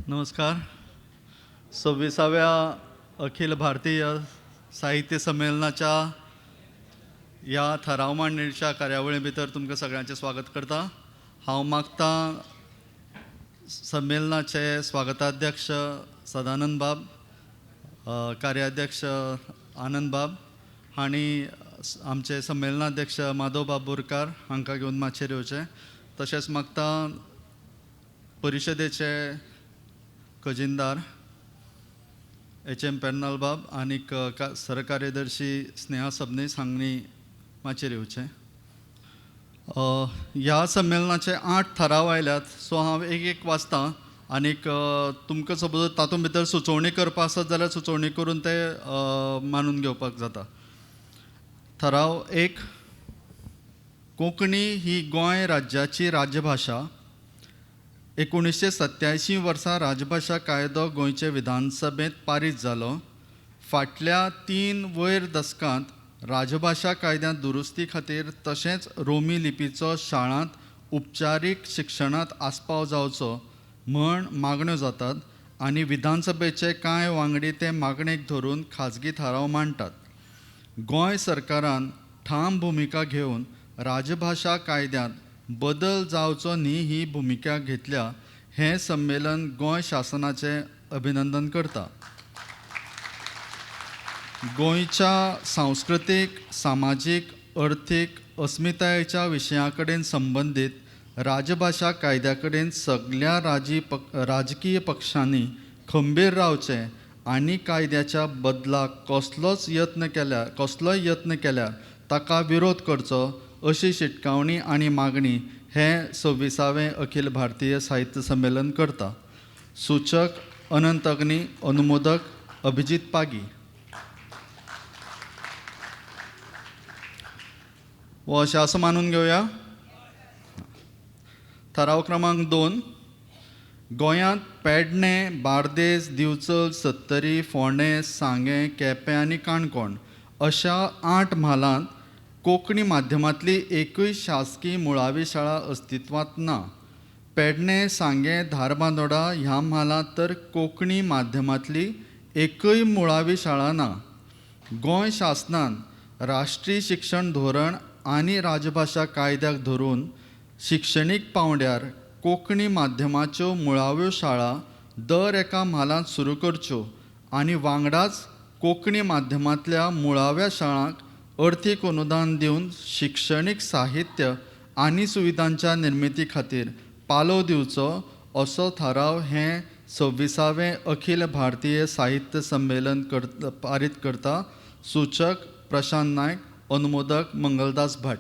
नमस्कार. 26व्या अखिल भारतीय साहित्य संमेलनाच्या ह्या थाराव मांडणीच्या कार्यावळी भितर तुमकां सगळ्यांचें स्वागत करता. हांव मागतां संमेलनाचे स्वागताध्यक्ष सदानंद बाब, कार्याध्यक्ष आनंद बाब हांणी आमचे संमेलनाध्यक्ष माधव बाब बोरकार हांकां घेवन माचयेर येवचें. तशेंच मागतां परिशदेचे खजिनदार HM पेर्नाल बाब आनीक सरकार्यदर्शी स्नेहा सबनीस हांणी माचयेर येवचें. ह्या संमेलनाचे 8 थाराव आयल्यात, सो हांव एक वाचतां आनीक तुमकां सपोज तातूंत भितर सुचोवणी करपा आसत जाल्यार सुचोवणी करून ते मानून घेवपाक जाता. थाराव 1. कोंकणी ही गोंय राज्याची राज्यभाशा. 1987 वर्सा राजभाशा कायदो गोंयचे विधानसभेंत पारीत जालो. फाटल्या 3 वयर दशकांत राजभाशा कायद्यांत दुरुस्ती खातीर तशेंच रोमी लिपीचो शाळांत उपचारीक शिक्षणांत आस्पाव जावचो म्हण मागण्यो जातात आनी विधानसभेचे कांय वांगडी ते मागणेक धरून खाजगी थाराव मांडटात. गोंय सरकारान ठाम भुमिका घेवन राजभाशा कायद्यांत बदल जावचो न्ही ही भुमिका घेतल्या. हें संमेलन गोंय शासनाचें अभिनंदन करता. गोंयच्या सांस्कृतीक, सामाजीक, अर्थीक अस्मितायेच्या विशयां कडेन संबंदीत राजभाशा कायद्या कडेन सगळ्या राजकीय पक्षांनी खंबीर रावचें आनी कायद्याच्या बदलाक कसलोय यत्न केल्यार ताका विरोध करचो अशी शिटकावणी आनी मागणी हें 26वें अखिल भारतीय साहित्य संमेलन करता. सूचक अनंत अग्नी. अनुमोदक अभिजीत पागी. हो अशें आसा मानून घेवया. थाराव क्रमांक 2. गोंयांत पेडणे, बार्देस, दिवचल, सत्तरी, फोंडें, सांगें, केपें आनी काणकोण अशा 8 म्हालांत कोंकणी माध्यमांतली एकूय शासकीय मुळावी शाळा अस्तित्वांत ना. पेडणे, सांगें, धारबांदोडा ह्या म्हालांत तर कोंकणी माध्यमांतली एकूय मुळावी शाळा ना. गोंय शासनान राष्ट्रीय शिक्षण धोरण आनी राजभाशा कायद्याक धरून शिक्षणीक पांवड्यार कोंकणी माध्यमाच्यो मुळाव्यो शाळा दर एका म्हालांत सुरू करच्यो आनी वांगडाच कोंकणी माध्यमांतल्या मुळाव्या शाळांक अर्थीक अनुदान दिवन शिक्षणीक साहित्य आनी सुविधांच्या निर्मिती खातीर पालव दिवचो असो थाराव हें 26वें अखिल भारतीय साहित्य संमेलन पारीत करता. सूचक प्रशांत नायक. अनुमोदक मंगलदास भट.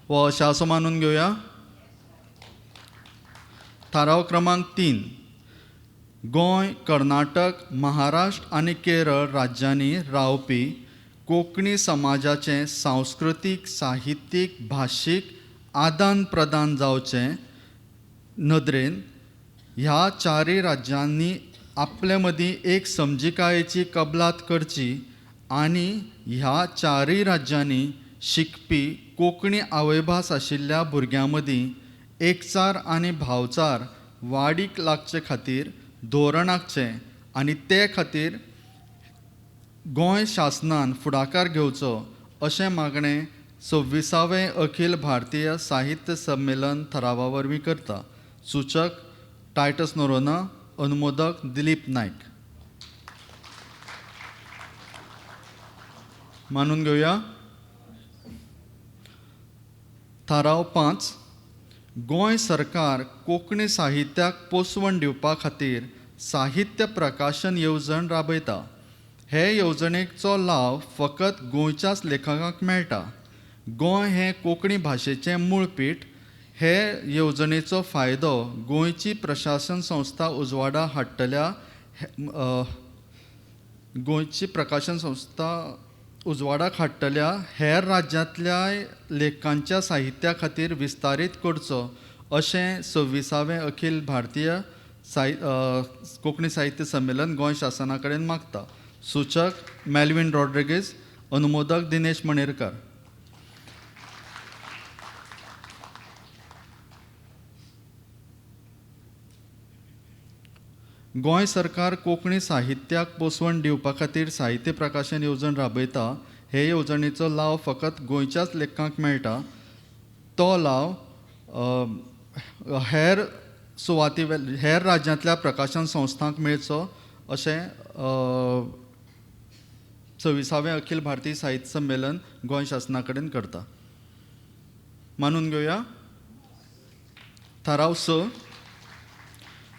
हो अशें आसा मानून घेवया. थाराव क्रमांक 3. गोंय, कर्नाटक, महाराष्ट्र आनी केरळ राज्यांनी रावपी कोंकणी समाजाचें सांस्कृतीक, साहित्यीक, भाशीक आदान प्रदान जावचें नदरेन ह्या 4 राज्यांनी आपले मदीं एक समजिकायेची कबलात करची आनी ह्या 4 राज्यांनी शिकपी कोंकणी आवयभास आशिल्ल्या भुरग्यां मदीं एकचार आनी भावचार वाडीक लागचे खातीर धोरण आंखचें आनी ते खातीर गोंय शासनान फुडाकार घेवचो अशें मागणें 26वें अखिल भारतीय साहित्य संमेलन थारावा वरवीं करता. सूचक टायटस नोरोना. अनुमोदक दिलीप नायक. मानून घेवया. थाराव 5. गोंय सरकार कोंकणी साहित्याक पोसवण दिवपा खातीर साहित्य प्रकाशन येवजण राबयता. हे येवजणेचो लाव फकत गोंयच्याच लेखकांक मेळटा. गोंय हें कोंकणी भाशेचें मूळपीठ. हे येवजणेचो फायदो गोंयची प्रशासन संस्था उजवाडा हाडटल्या हेर राज्यांतल्या लेखकांच्या साहित्या खातीर विस्तारीत करचो अशें 26वें अखिल भारतीय कोंकणी साहित्य संमेलन गोंय शासना कडेन मागता. सूचक मेल्विन रॉड्रिगीज. अनुमोदक दिनेश मणेरकार. गोंय सरकार कोंकणी साहित्याक पोसवण दिवपा खातीर साहित्य प्रकाशन येवजण राबयता. हे येवजणेचो लाव फकत गोंयच्याच लेखकांक मेळटा. तो लाव हेर सुवाती हेर राज्यांतल्या प्रकाशन संस्थांक मेळचो अशें 26वें अखिल भारतीय साहित्य संमेलन गोंय शासना कडेन करता. मानून घेवया. थाराव 6.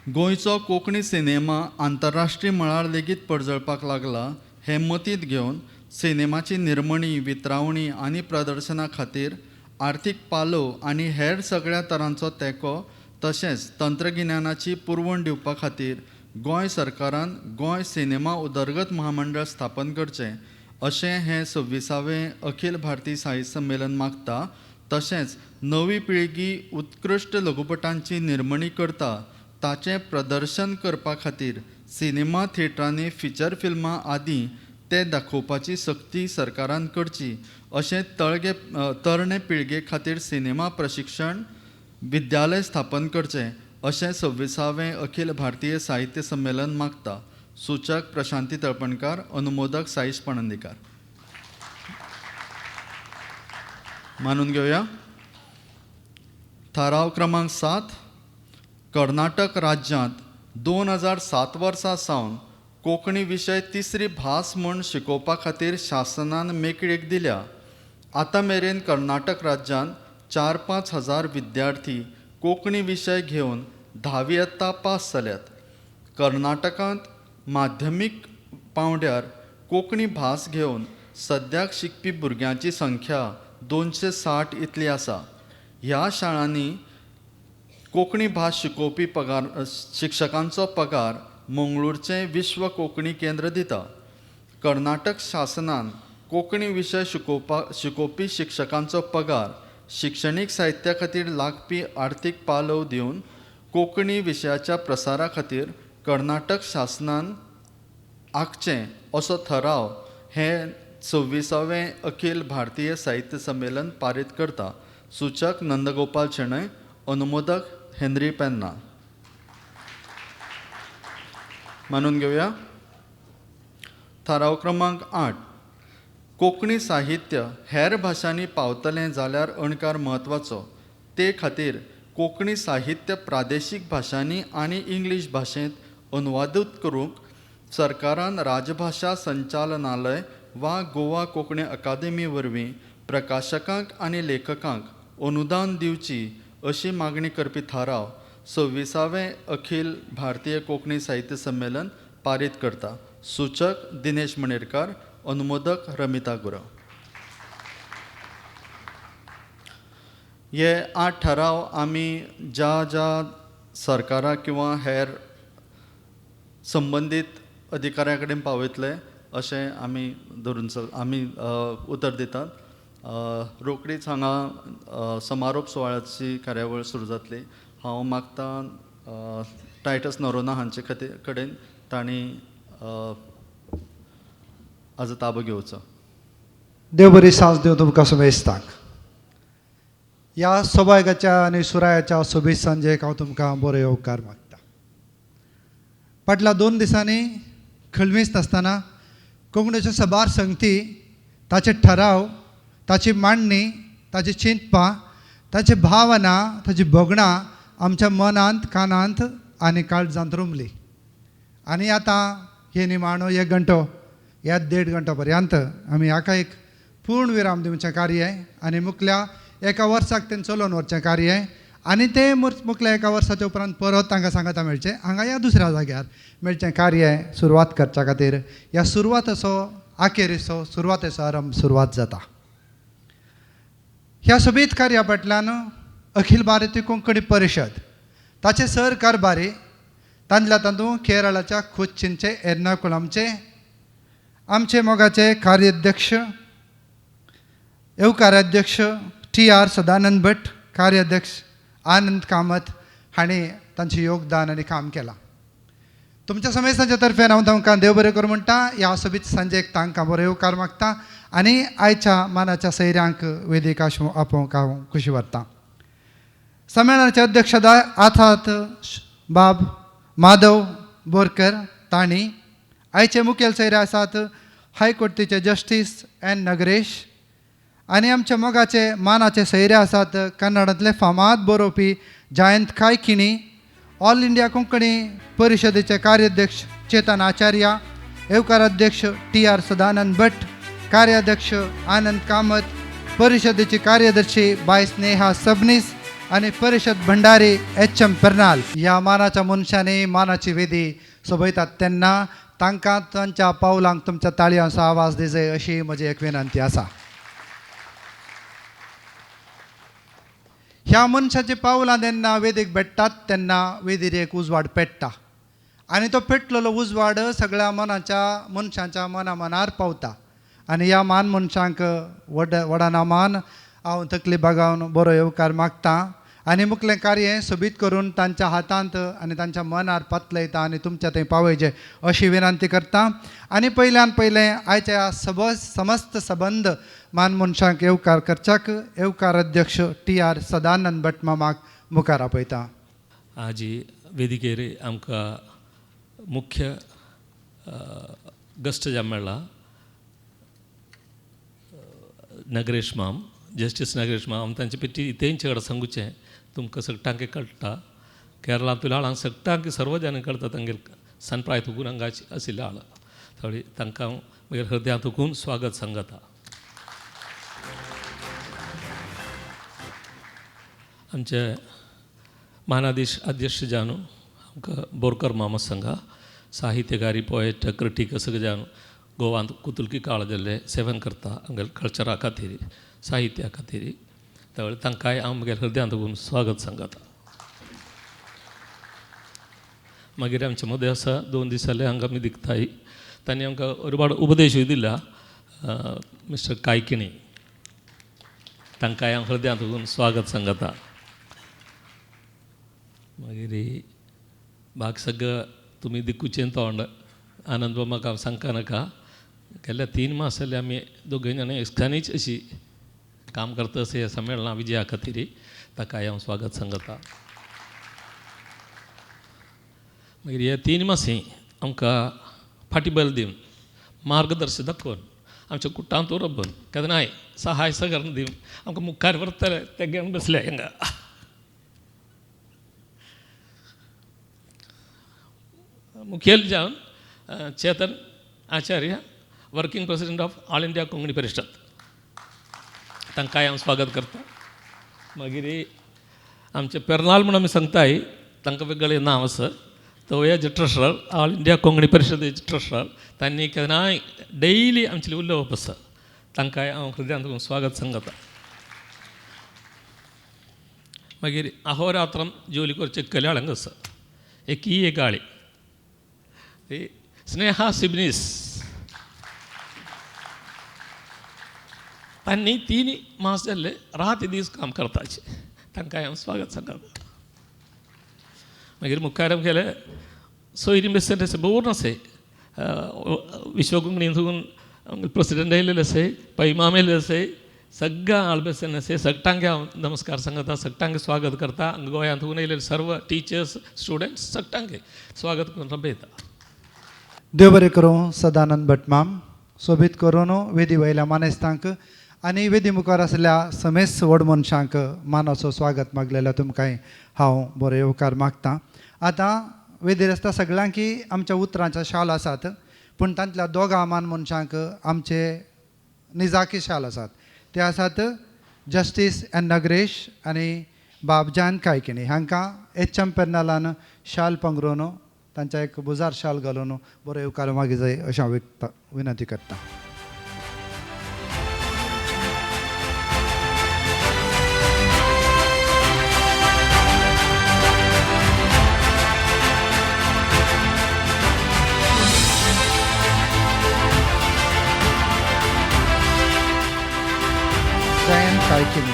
गोंयचो कोंकणी सिनेमा आंतरराष्ट्रीय मळार लेगीत पडजळपाक लागला. हें मतींत घेवन सिनेमाची निर्मणी, वितरावणी आनी प्रदर्शना खातीर आर्थीक पालव आनी हेर सगळ्या तरांचो तेंको तशेंच तंत्रगिन्यानाची पुरवण दिवपा खातीर गोंय सरकारान गोंय सिनेमा उदरगत महामंडळ स्थापन करचें अशें हें 26वें अखिल भारतीय साहित्य संमेलन मागता. तशेंच नवी पिळगी उत्कृश्ट लघुपटांची निर्मणी करता ताचें प्रदर्शन करपा खातीर सिनेमा थिएटरांनी फिचर फिल्मां आदी ते दाखोवपाची सक्ती सरकारान करची अशें तरणे पिळगे खातीर सिनेमा प्रशिक्षण विद्यालय स्थापन करचें अशें 26वें अखिल भारतीय साहित्य संमेलन मागता. सूचक प्रशांती तळपणकार, अनुमोदक साईश पणंदीकार. मानून घेवया. थाराव क्रमांक 7. कर्नाटक राज्यांत 2007 वर्सा सावन कोंकणी विशय तिसरी भास म्हूण शिकोवपा खातीर शासनान मेकळीक दिल्या. आतां मेरेन कर्नाटक राज्यांत 4-5 हजार विद्यार्थी कोंकणी विशय घेवन 10वी येत्ता पास जाल्यात. कर्नाटकांत माध्यमीक पांवड्यार कोंकणी भास घेवन सद्याक शिकपी भुरग्यांची संख्या 260 इतली आसा. ह्या शाळांनी कोंकणी भास शिकोवपी शिक्षकांचो पगार मंगळूरचें विश्व कोंकणी केंद्र दिता. कर्नाटक शासनान कोंकणी विशय शिकोवपी शिक्षकांचो पगार शिक्षणीक साहित्या खातीर लागपी आर्थीक पालव दिवन कोंकणी विशयाच्या प्रसारा खातीर कर्नाटक शासनान आंखचें असो थराव हें 26वें अखिल भारतीय साहित्य संमेलन पारीत करता. सूचक नंदगोपाल शेणय, अनुमोदक हेनरी पेन्ना. मानून घेवया. थाराव क्रमांक 8. कोंकणी साहित्य हेर भाशांनी पावतलें जाल्यार अणकार म्हत्वाचो. ते खातीर कोंकणी साहित्य प्रादेशीक भाशांनी आनी इंग्लीश भाशेंत अनुवादीत करूंक सरकारान राजभाशा संचालनालय वा गोवा कोंकणी अकादेमी वरवीं प्रकाशकांक आनी लेखकांक अनुदान दिवची अशी मागणी करपी थाराव 26वें अखिल भारतीय कोंकणी साहित्य संमेलन पारीत करता. सूचक दिनेश मणेरकार, अनुमोदक रमिता गुरव. हे 8 ठराव आमी ज्या सरकाराक किंवा हेर संबंदीत अधिकाऱ्यां कडेन पावयतले अशें आमी धरून आमी उतर दितात. रोखडीच हांगा समारोप सुवाळ्याची कार्यावळ सुरू जातली. हांव मागतां टायटस नोरोना हांचे कडेन तांणी आज ताबो घेवचो. देव बरी सांज देव तुमकां समेस्ताक. ह्या सौभाग्याच्या आनी सुरायाच्या सोबीत सांजेक हांव तुमकां बरो येवकार मागता. फाटल्या 2 दिसांनी खळमेस्त आसतना कोंकणीच्यो सबार संगती ताचे ठराव, ताची मांडणी, ताची चिंतपां, ताची भावना, ताची भोगणां आमच्या मनांत, कानांत आनी काळजांत रुमली. आनी आतां हे निमाणो 1 घंटो ह्या 1.5 घंटो पर्यंत आमी हाका एक पूर्ण विराम दिवचें कार्य आनी मुखल्या 1 वर्साक तें चलोवन व्हरचें कार्य आनी तें मुखल्या 1 वर्साच्या उपरांत परत तांकां सांगता मेळचें हांगा ह्या दुसऱ्या जाग्यार मेळचें कार्य सुरवात करच्या खातीर ह्या सुरवातेचो आखेरेचो सुरवातेचो आरंभ सुरवात जाता. ह्या सोबीत कार्या फाटल्यान अखिल भारतीय कोंकणी परिशद ताचे सर कारभारी तांतल्या तातूंत केरळाच्या कोच्चीनचे एर्नाकुलमचे आमचे मोगाचे कार्याध्यक्ष कार्याध्यक्ष TR सदानंद भट, कार्याध्यक्ष आनंद कामत हांणी तांचें योगदान आनी काम केलां. तुमच्या समेस्तांच्या तर्फेन हांव तांकां देव बरें करूं म्हणटा. ह्या सोबीत सांजेक तांकां बरो येवकार मागता आनी आयच्या मानाच्या सैऱ्यांक वेदिका आपोवंक हांव खुशी व्हरतां. संमेलनाचे अध्यक्षताय आथात बाब माधव बोरकर ताणी आयचे मुखेल सोयरे आसात हायकोर्टीचे जस्टीस एन नगरेश आनी आमच्या मोगाचे मानाचे सोयरे आसात कन्नडांतले फामाद बरोवपी जयंत कायकिणी ऑल इंडिया कोंकणी परिशदेचे कार्याध्यक्ष चेतन आचार्य येवकार अध्यक्ष TR सदानंद भट कार्याध्यक्ष आनंद कामत परिशदेची कार्यदर्शी बाय स्नेहा सबनीस आणि परिषद भंडारी HM पेर्नाल ह्या मानाच्या मनशांनी मानाची वेदी सोबयतात तेन्ना तांकां तांच्या पावलांक तुमच्या ताळयांचो आवाज दिजय अशी म्हजी एक विनंती आसा. ह्या मनशाची पावलां जेन्ना वेदीक भेटतात तेन्ना वेदीर एक उजवाड पेट्टा आनी तो पेटलेलो उजवाड सगळ्या मनशांच्या मनार पावता आनी ह्या मान मनशांक व्हडा नामान हांव तकली बागावन बरो येवकार मागतां आनी मुखलें कार्य सोबीत करून तांच्या हातांत आनी तांच्या मनार पातलयता आनी तुमच्या थंय पावयचे अशी विनंती करता. आनी पयल्यान पयलें आयच्या समस्त सबंद मान मनशांक येवकार करच्याक येवकार अध्यक्ष TR सदानंद भट मामाक मुखार आपयता. आज वेदिकेर आमकां मुख्य गस्ट जावन मेळ्ळा नगरेश माम जस्टीस नगरेश माम तांचे पेटी तेंचे कडेन सांगुचें तुमकां सगळ्यांक कळटा केरळांतल्या आळांक सगळ्यांक सर्व जाणांक कळटा तांगेर सनप्राय तुकून हांगाची आशिल्ल्या आळ थोडी तांकां म्हगेर हृदयांतून स्वागत सांगता. आमचे मानाधीश अध्यक्ष जावन आमकां बोरकर मामा सांगा साहित्यकारी पोएट क्रिटीक सगळे जावन गोवांत कुतुलकी काळ जाल्ले सेवन करता हांगेर कल्चरा खातीर साहित्या खातीर त्यावेळी तांकांय हांव म्हगेल्या हृदयांतून स्वागत सांगता. मागीर आमचे मदें आसा 2 दीस जाले हांगा आमी दिखताय तांणी आमकां ഒരുപാട് उपदेशूय दिला मिस्टर कायकिणी तांकांय हांव हृदयांतून स्वागत सांगता. मागीर बाग सगळं तुमी दिकुचें तोंड आनंद म्हाका हांव सांगका नाका गेल्या 3 मास जाले आमी दोगूय जाण एकठांयच अशी काम करता असे संमेलना विजया खातीर ताकाय हांव स्वागत सांगता. मागीर हे 3 मासी आमकां फाटीबल दिवन मार्गदर्शन दाखोवन आमच्या कुटांत उरबून केन्नाय सहाय सहकारण दिवन आमकां मुखार व्हरतले ते घेवन बसले हिंगा. मुखेल जावन Chetan Acharya working president of all India Konkani Parishad तांकांय हांव स्वागत करता. मागीर आमचे पेर्नाल म्हणून आमी सांगताय तांकां वेगळें नांव आसा तो हेजे ट्रस्टर ऑल इंडिया कोंकणी परिशदेचे ट्रस्टर तांणी केन्नाय डेयली आमचे उलोवप आसा तांकांय हांव हृदयांतून स्वागत सांगता. मागीर अहोरात्रम जोली करचे कल्याळांक आसा एक गाळी स्नेहा सिबनीस तांणी 3 मास जाल्ले रात दीस काम करताचे तांकांय हांव स्वागत सांगता. मागीर मुखार गेले सोयरी बेसन असे बोर्न असे विश्व कोंकणींतून प्रेसिडेंट आयलेले असे पैमाम आयले असे सगळ्या आळबेसन असे सगळ्यांक हांव नमस्कार सांगता सगळ्यांक स्वागत करता. गोंयांतून आयलेले सर्व टिचर्स स्टुडंट्स सगळ्यांक स्वागत करून रबयता. देव बरें करूं सदानंद भट माम सोबीत करून वेदी वयल्या मानेस्तांक आनी वेदी मुखार आसलेल्या समेस्त व्हड मनशांक मानाचो स्वागत मागलेल्या तुमकांय हांव बरो येवकार मागतां. आतां वेदीर आसता सगळ्यांकी आमच्या उतरांच्या शाल आसात पूण तांतल्या 2 मान मनशांक आमचे निजाकी शाल आसात ते आसात जस्टीस एन नगरेश आनी बाब जयंत कायकिणी हांकां HM पेर्नालान शाल पंगरून तांच्या एक बुजार शाल घालून बरो येवकार मागी जाय अशें हांव विनंती करतां. जयंत कायकिणी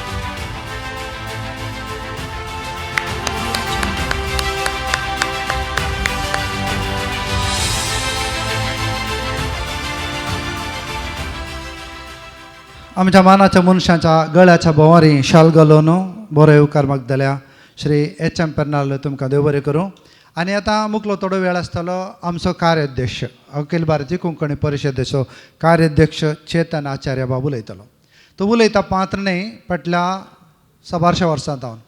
आमच्या मानाच्या मनशांच्या गळ्याच्या बोवारी शाल घालून बरो येवकार मागतल्या श्री HM पेर्नाल तुमकां देव बरें करूं. आनी आतां मुकलो थोडो वेळ आसतलो आमचो कार्याध्यक्ष अखिल भारतीय कोंकणी परिशदेचो कार्याध्यक्ष चेतन आचार्य बाबू उलयतलो. तो उलयता पात्र न्ही फाटल्या 12 वर्सां जावन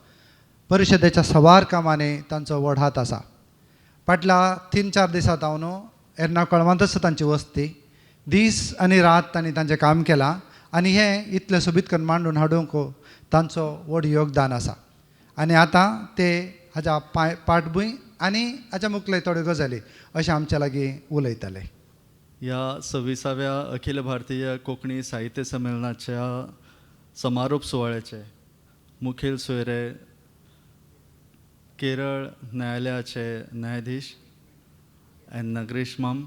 परिशदेच्या सवार कामांनी तांचो व्हड हात आसा. फाटल्या 3-4 दिसां जावन एर्नाकुळमांत आसा तांची वस्ती. दीस आनी रात तांणी तांचें काम केलां आनी हें इतलें सोबीत करून मांडून हाडूंक तांचो व्हड योगदान आसा. आनी आतां ते हाच्या पाठभूंय आनी हाच्या मुखले थोड्यो गजाली अशें आमच्या लागीं उलयतले. ह्या 26व्या अखिल भारतीय कोंकणी साहित्य संमेलनाच्या समारोप सुवाळ्याचे मुखेल सोयरे केरळ न्यायालयाचे न्यायाधीश एन नगरेश माम,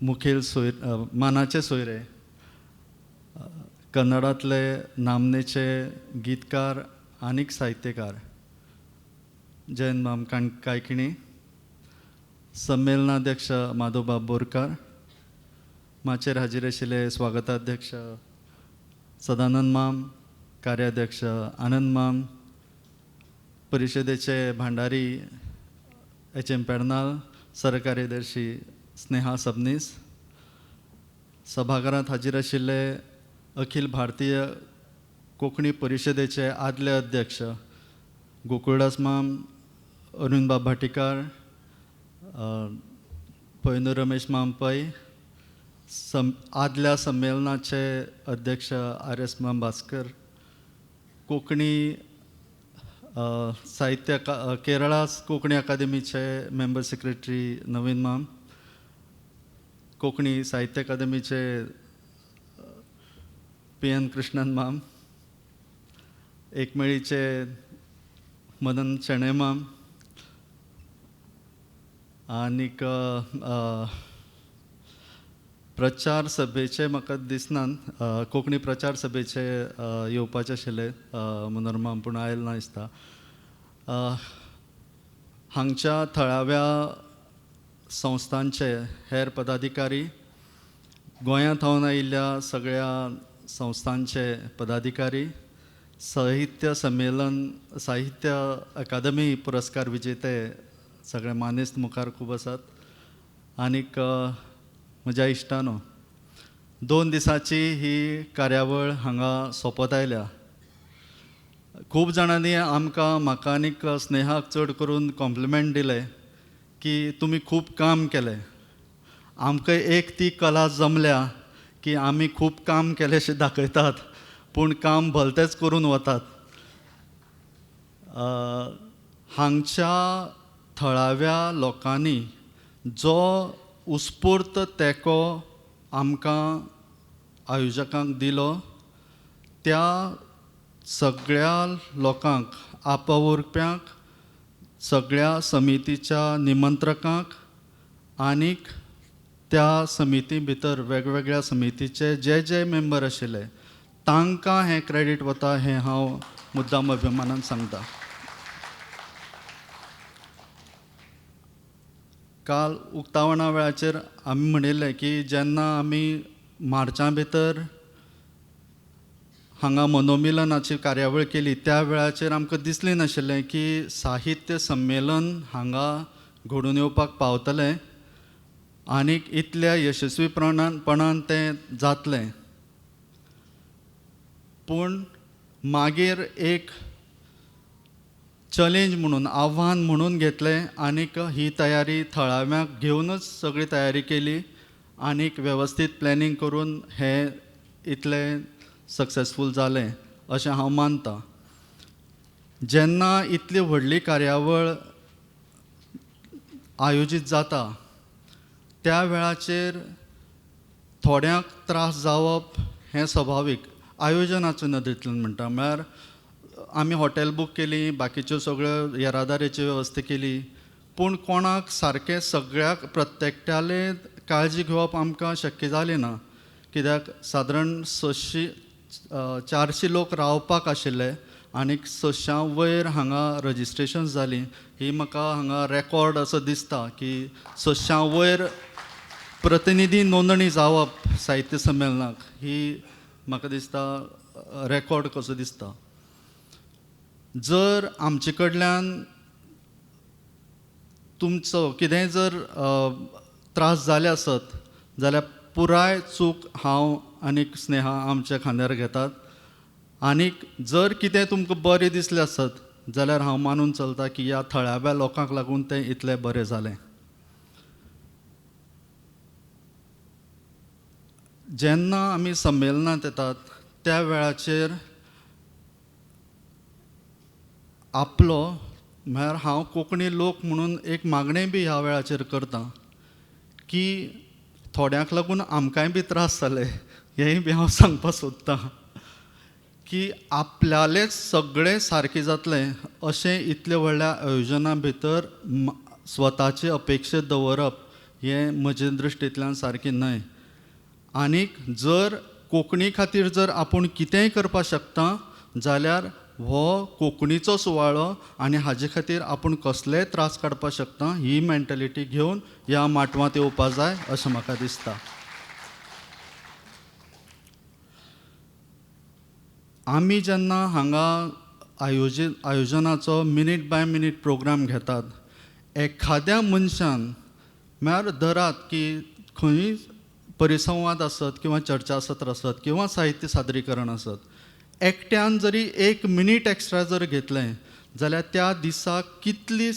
मुखेल मानाचे सोयरे कन्नडांतले नामनेचे गीतकार आनीक साहित्यकार जयंत माम कायकिणी, संमेलनाध्यक्ष माधवबाब बोरकार, माचेर हाजीर आशिल्ले स्वागताध्यक्ष सदानंद माम, कार्याध्यक्ष आनंद माम, परिशदेचे भांडारी एच एम पेर्नाल, सरकार्यदर्शी स्नेहा सबनीस, सभाघरांत हाजीर आशिल्ले अखिल भारतीय कोंकणी परिशदेचे आदले अध्यक्ष गोकुळदास माम, अरुणबाब भाटीकार, पैनू रमेश माम पै, आदल्या संमेलनाचे अध्यक्ष आर एस माम भास्कर, कोंकणी साहित्य केरळा कोंकणी अकादेमीचे मेंबर सेक्रेटरी नवीन माम, कोंकणी साहित्य अकादेमीचे पी एन कृष्णन माम, एकमेळीचे मदन शेणे माम, आनीक प्रचार सभेचे म्हाका दिसना कोंकणी प्रचार सभेचे येवपाचे आशिल्ले मनोरमा पूण आयल ना दिसता. हांगच्या थळाव्या संस्थांचे हेर पदाधिकारी, गोंयांत हांवन आयिल्ल्या सगळ्या संस्थांचे पदाधिकारी, साहित्य संमेलन साहित्य अकादमी पुरस्कार विजेते सगळे मानेस्त मुखार खूब आसात. आनीक म्हज्या इश्टानो 2 दिसांची ही कार्यावळ हांगा सोंपत आयल्या. खूब जाणांनी म्हाका आनीक स्नेहाक चड करून कॉम्प्लिमेंट दिले की तुमी खूब काम केलें. आमकां एक ती कला जमल्या की आमी खूब काम केलेशें दाखयतात पूण काम भलतेंच करून वतात. हांगच्या थळाव्या लोकांनी जो उत्स्फूर्त तेंको आमकां आयोजकांक दिलो त्या सगळ्या लोकांक, आपवुरप्यांक, सगळ्या समितीच्या निमंत्रकांक आनीक त्या समिती भितर वेगवेगळ्या समितीचे जे जे मेंबर आशिल्ले तांकां हें क्रेडीट वता हें हांव मुद्दाम अभिमानान सांगता. काल उक्तावणा वेळाचेर आमी म्हणिल्लें की जेन्ना आमी मार्चा भितर हांगा मनोमिलनाची कार्यावळ केली त्या वेळाचेर आमकां दिसलें नाशिल्लें की साहित्य संमेलन हांगा घडून येवपाक पावतलें आनीक इतल्या यशस्वीपणान तें जातलें. पूण मागीर एक चॅलेंज म्हणून आव्हान म्हणून घेतलें आनीक ही तयारी थळाव्यांक घेवनूच सगळी तयारी केली आनीक वेवस्थीत प्लॅनिंग करून हें इतलें सक्सेसफूल जालें अशें हांव मानतां. जेन्ना इतली व्हडली कार्यावळ आयोजीत जाता त्या वेळाचेर थोड्यांक त्रास जावप हें स्वाभावीक आयोजनाचे नदरेंतल्यान म्हणटा. म्हळ्यार आमी हॉटेल बूक केली, बाकीच्यो सगळ्यो येरादारेची वेवस्था केली, पूण कोणाक सारकें सगळ्याक प्रत्येकट्याले काळजी घेवप आमकां शक्य जालें ना. कित्याक सादारण 400 लोक रावपाक आशिल्ले आनीक 600 वयर हांगा रजिस्ट्रेशन जालीं. ही म्हाका हांगा रेकॉर्ड असो दिसता की 600 वयर प्रतिनिधी नोंदणी जावप साहित्य संमेलनाक ही म्हाका दिसता रेकॉर्ड कसो दिसता. जर आमचे कडल्यान तुमचो कितेंय जर त्रास जाले आसत जाल्यार पुराय चूक हांव आनीक स्नेहा आमच्या खांद्यार घेतात. आनीक जर कितें तुमकां बरें दिसलें आसत जाल्यार हांव मानून चलता की ह्या थळाव्या लोकांक लागून तें इतलें बरें जालें. जेन्ना आमी संमेलनांत येतात त्या वेळाचेर आपलो म्हळ्यार हांव कोंकणी लोक म्हणून एक मागणें बी ह्या वेळाचेर करतां की थोड्यांक लागून आमकांय बी त्रास जाले हेंय बी हांव सांगपाक सोदतां की आपल्यालेच सगळें सारकें जातलें अशें इतल्या व्हडल्या आयोजना भितर स्वताचे अपेक्षा दवरप हें म्हजे दृश्टींतल्यान सारकें न्हय. आनीक जर कोंकणी खातीर जर आपूण कितेंय करपाक शकता जाल्यार हो कोंकणीचो सुवाळो आनी हाजे खातीर आपूण कसलेय त्रास काडपाक शकता ही मेंटेलिटी घेवन ह्या माटवांत येवपाक जाय अशें म्हाका दिसता. आमी जेन्ना हांगा आयोजनाचो मिनीट बाय मिनीट प्रोग्राम घेतात एखाद्या मनशान म्हळ्यार धरात की खंय परिसंवाद आसत किंवा चर्चासत्र आसत किंवा साहित्य सादरीकरण आसत एकट्यान जरी 1 मिनीट एक्स्ट्रा जर घेतलें जाल्यार त्या दिसा कितली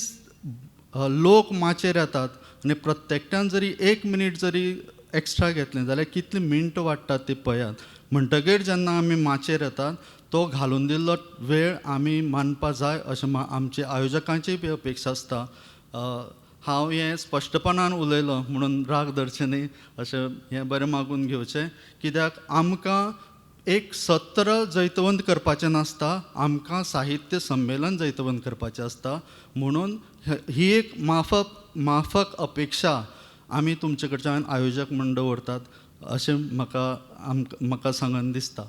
लोक माचेर येतात आनी प्रत्येकट्यान जरी 1 मिनीट जरी एक्स्ट्रा घेतलें जाल्यार कितली मिनटां वाडटात ती पळयात. म्हणटकीर जेन्ना आमी माचेर येतात तो घालून दिल्लो वेळ आमी मानपाक जाय अशें आमचे आयोजकांची बी अपेक्षा आसता. हांव हें स्पश्टपणान उलयलो म्हणून राग धरचें न्ही अशें हें बरें मागून घेवचें कित्याक आमकां एक सत्र जैतवंत करपाचें नासता आमकां साहित्य संमेलन जैतवंत करपाचें आसता. म्हणून ही एक माफक अपेक्षा आमी तुमचे कडच्यान आयोजक म्हूण दवरतात अशें म्हाका सांगन दिसता.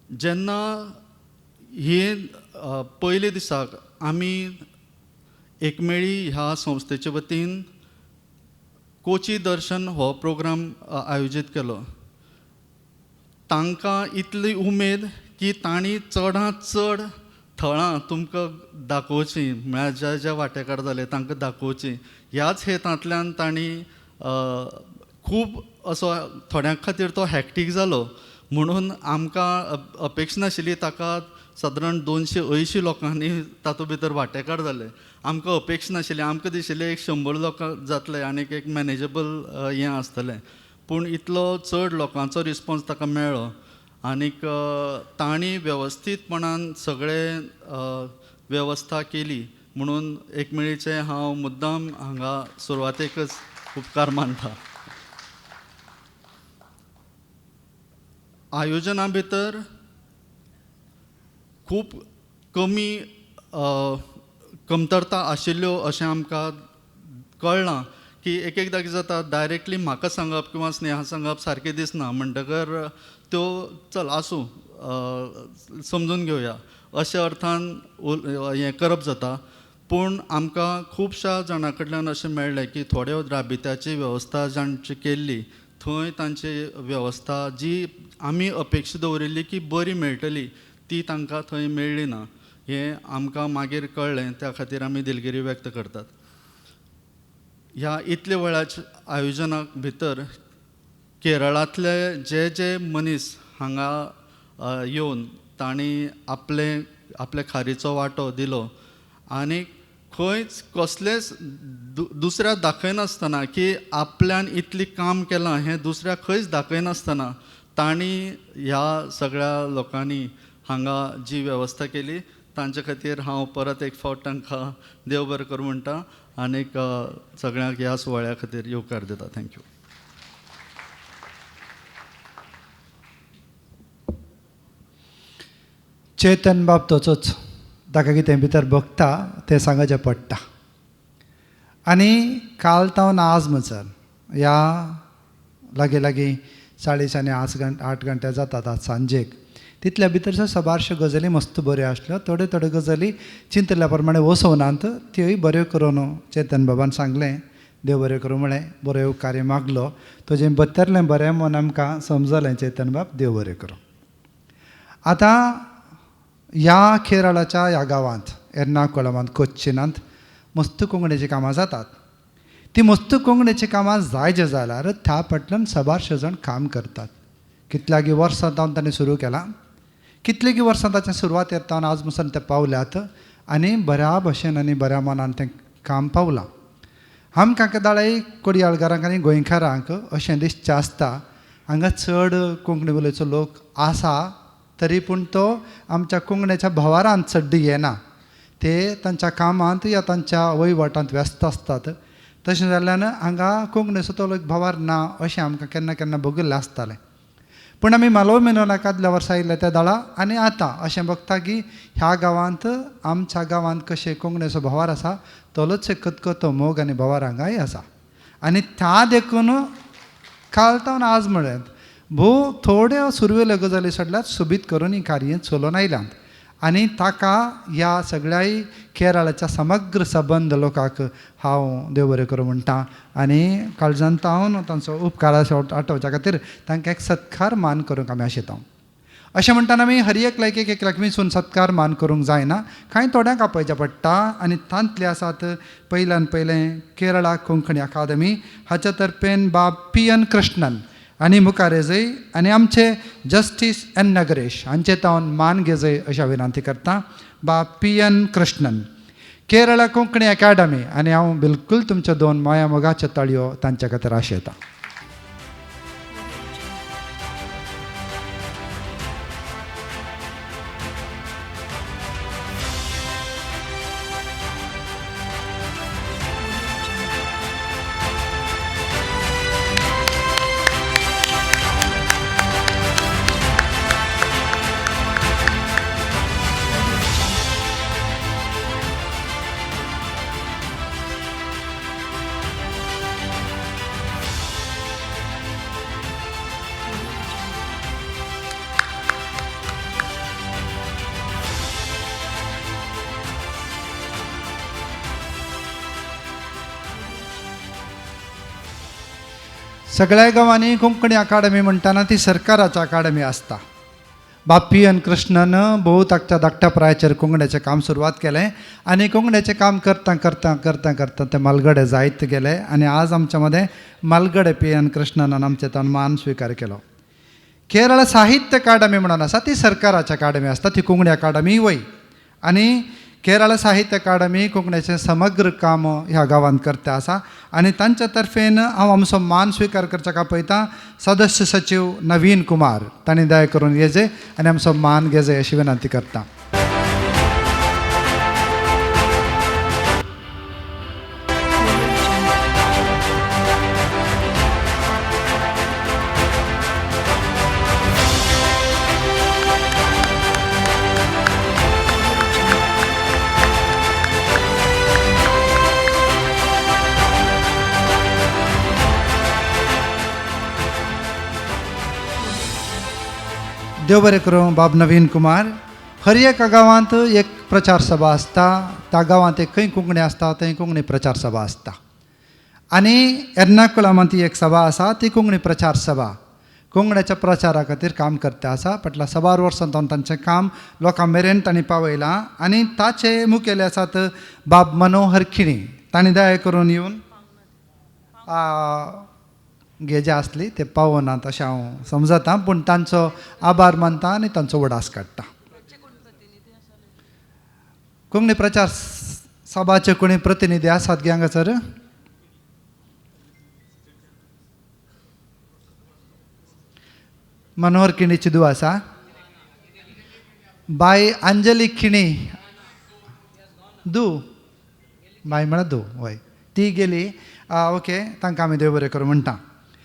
जेन्ना ही पयले दिसाक आमी एकमेळी ह्या संस्थेचे वतीन कोची दर्शन हो प्रोग्राम आयोजीत केलो तांकां इतली उमेद की तांणी चडांत चड थळां तुमकां दाखोवची म्हळ्यार ज्या ज्या वांटेकार जाले तांकां दाखोवची ह्याच हेतांतल्यान तांणी खूब असो थोड्यां खातीर तो हॅक्टीक जालो म्हणून आमकां अपेक्षा नाशिल्ली ताका सादारण 280 लोकांनी तातूंत भितर वांटेकार जाले. आमकां अपेक्षा नाशिल्ली आमकां दिशिल्लें एक 100 लोकां जातले आनीक एक मॅनेजेबल हें आसतलें पूण इतलो चड लोकांचो रिस्पॉन्स ताका मेळ्ळो आनीक तांणी वेवस्थीतपणान सगळे वेवस्था केली म्हणून एकमेळीचे हांव मुद्दाम हांगा सुरवातेकच उपकार मानता. आयोजना भितर खूब कमी कमतरता आशिल्ल्यो अशें आमकां कळ्ळां की एकदां कितें जाता डायरेक्टली म्हाका सांगप किंवा स्नेहा सांगप सारकें दिसना म्हणटकर त्यो चल आसूं समजून घेवया अशा अर्थान हें करप जाता. पूण आमकां खुबश्या जाणां कडल्यान अशें मेळ्ळें की थोड्यो राबित्याची वेवस्था जांची केल्ली थंय तांची वेवस्था जी आमी अपेक्षा दवरिल्ली की बरी मेळटली ती तांकां थंय मेळ्ळी ना हें आमकां मागीर कळ्ळें. त्या खातीर आमी दिलगिरी व्यक्त करतात. ह्या इतले वेळाच्या आयोजनाक भितर केरळांतले जे जे मनीस हांगा येवन तांणी आपले खारीचो वांटो दिलो आनी खंयच कसलेच दुसऱ्याक दाखयनासतना की आपल्यान इतली काम केलां हें दुसऱ्याक खंयच दाखयनासतना तांणी ह्या सगळ्या लोकांनी हांगा जी वेवस्था केली तांचे खातीर हांव परत एक फावट तांकां देव बरें करूं म्हणटा आनीक सगळ्यांक ह्या सुवाळ्या खातीर येवकार दिता. थँक्यू. चेतन बाब तोचोच ताका कितें भितर बगता तें सांगचें पडटा आनी काल तावन आज म्हणसर ह्या लागीं 40 आनी 8 घंटे जातात आज सांजेक तितल्या भितरच्यो सबारश्यो गजाली मस्त बऱ्यो आसल्यो. थोड्यो गजाली चिंतल्या प्रमाणे वसोनात त्योय बऱ्यो करून चेतन बाबान सांगलें देव बरें करूं म्हळें बरो कार्य मागलो तुजें भितरलें बरें मन आमकां समजलें चेतन बाब देव बरें करूं. आतां ह्या केरळाच्या ह्या गांवांत एर्नाकुलमांत कोच्चिनांत मस्त कोंकणीची कामां जातात. ती मस्त कोंकणीची कामां जायचे जाल्यार त्या फाटल्यान 100 जाण काम करतात. कितल्यागी वर्सां जावन तांणी सुरू केलां, कितलींगी वर्सां ताचें सुरवात येता आज मसन ते पावल्यात आनी बऱ्या भशेन आनी बऱ्या मनान तें काम पावलां. आमकां केदाळय कोडयाळकारांक आनी गोंयकारांक अशें दिसचें आसता हांगा चड कोंकणी उलयचो लोक आसा, तरी पूण तो आमच्या कोंकणीच्या भंवारांत चड्ड येना. ते तांच्या कामांत या तांच्या वहिवाटांत व्यस्त आसतात. तशें जाल्ल्यान हांगा कोंकणीचो तो एक भंवार ना अशें आमकां केन्ना केन्ना भोगिल्लें आसतालें. पूण आमी मालव मिनोनाक आदल्या वर्सा आयिल्ले त्या दाळा आनी आतां अशें बगता की ह्या गांवांत आमच्या गांवांत कशें कोंकणीचो भंवार आसा तोच खतखतो मोग आनी भंवार हांगाय आसा. आनी त्या देखून काल तावन आज म्हळ्यार भोव थोड्यो सुरवेल्यो गजाली सडल्यात सोबीत करून ही कार्य चलोवन आयल्यात. आनी ताका ह्या सगळ्याय केरळाच्या समग्र सबंद लोकांक हांव देव बरें करूं म्हणटा. आनी काळजांत हांव तांचो उपकार आठोवच्या खातीर तांकां एक सत्कार मान करूंक आमी आशेता. अशें म्हणटाना आमी हर एक लायक एक लाख विचून सत्कार मान करूंक जायना, कांय थोड्यांक आपयचें पडटा. आनी तांतले आसात पयल्यान पयलें केरळा कोंकणी अकादमी हाच्या तर्फेन बाब P.N. कृष्णन आनी मुखारेजय आनी आमचे जस्टीस N. नगरेश हांचे तावन मान घेजय अशा विनंती करता. बाब P.N. कृष्णन, केरळा कोंकणी अकादमी. आनी हांव बिलकूल तुमच्यो 2 मोया मोगाच्यो ताळयो तांच्या खातीर आशेता. सगळ्या गांवांनी कोंकणी अकादमी म्हणटाना ती सरकाराची अकादमी आसता. बाब P.N. कृष्णन भोव धाकट्या प्रायाचेर कोंकणीचें काम सुरवात केलें आनी कोंकणीचें काम करता करता करता करता ते मालगडे जायत गेले. आनी आज आमच्या मदें मालगडे P.N. कृष्णनान आमचे तान मान स्विकार केलो. केरळ साहित्य अकादमी म्हणून आसा ती सरकाराची अकादमी आसता, ती कोंकणी अकादमी वय. आनी केरळ साहित्य अकादमी कोंकणीचें समग्र काम ह्या गांवांत करता आसा. आनी तांच्या तर्फेन हांव आमचो मान स्विकार करच्याक आपयता सदस्य सचिव नवीन कुमार. तांणी दया करून येजे आनी आमचो मान घेजे अशी विनंती करता. देव बरें करूं बाब नवीन कुमार. हर एका गांवांत एक प्रचार सभा आसता. त्या गांवांत एक खंय कोंकणी आसता थंय कोंकणी प्रचार सभा आसता. आनी एर्नाकुलमांत ती एक सभा आसा, ती कोंकणी प्रचार सभा कोंकण्याच्या प्रचारा खातीर काम करता आसा. फाटल्या 6 वर्सां तांचें काम लोकां मेरेन तांणी पावयलां. आनी ताचे मुखेले आसात बाब मनोहर खिणी. तांणी दया करून येवन घेजे आसली ते पावनात अशें हांव समजता, पूण तांचो आभार मानता आनी तांचो वडास काडटा. कोंकणी प्रचार सभाचे कोणी प्रतिनिधी आसात गे हांगासर? मनोहर खिणीची धूव आसा. बाय अंजली खिणी धूव, बाय म्हळ्यार धूव हय, ती गेली. ओके, तांकां आमी देव बरें करूं म्हणटा.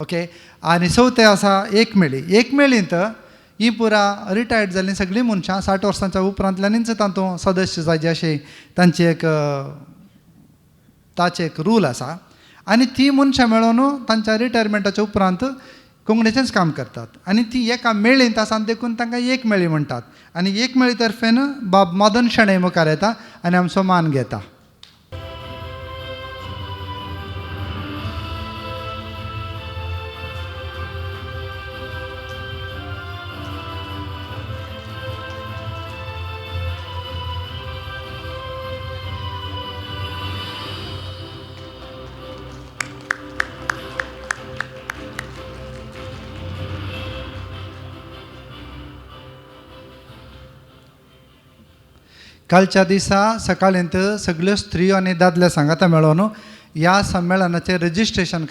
ओके, आनी चवथे आसा एकमेळींत ही पुरा रिटायर्ड जाल्लीं सगळीं मनशां 60 वर्सांच्या उपरांतल्यानच तातूंत सदस्य जाय अशें ताचें एक रूल आसा. आनी ती मनशां मेळून तांच्या रिटायरमेंटाच्या उपरांत कोंकणीचेंच काम करतात. आनी ती एका मेळींत आसा देखून तांकां एक मेळी म्हणटात. आनी एक मेळी तर्फेन बाब मदन शेणै मुखार येता आनी आमचो मान घेता. कालच्या दिसा सकाळींत सगळ्यो स्त्रियो आनी दादले सांगाता मेळोन ह्या संमेलनाचें रजिस्ट्रेशन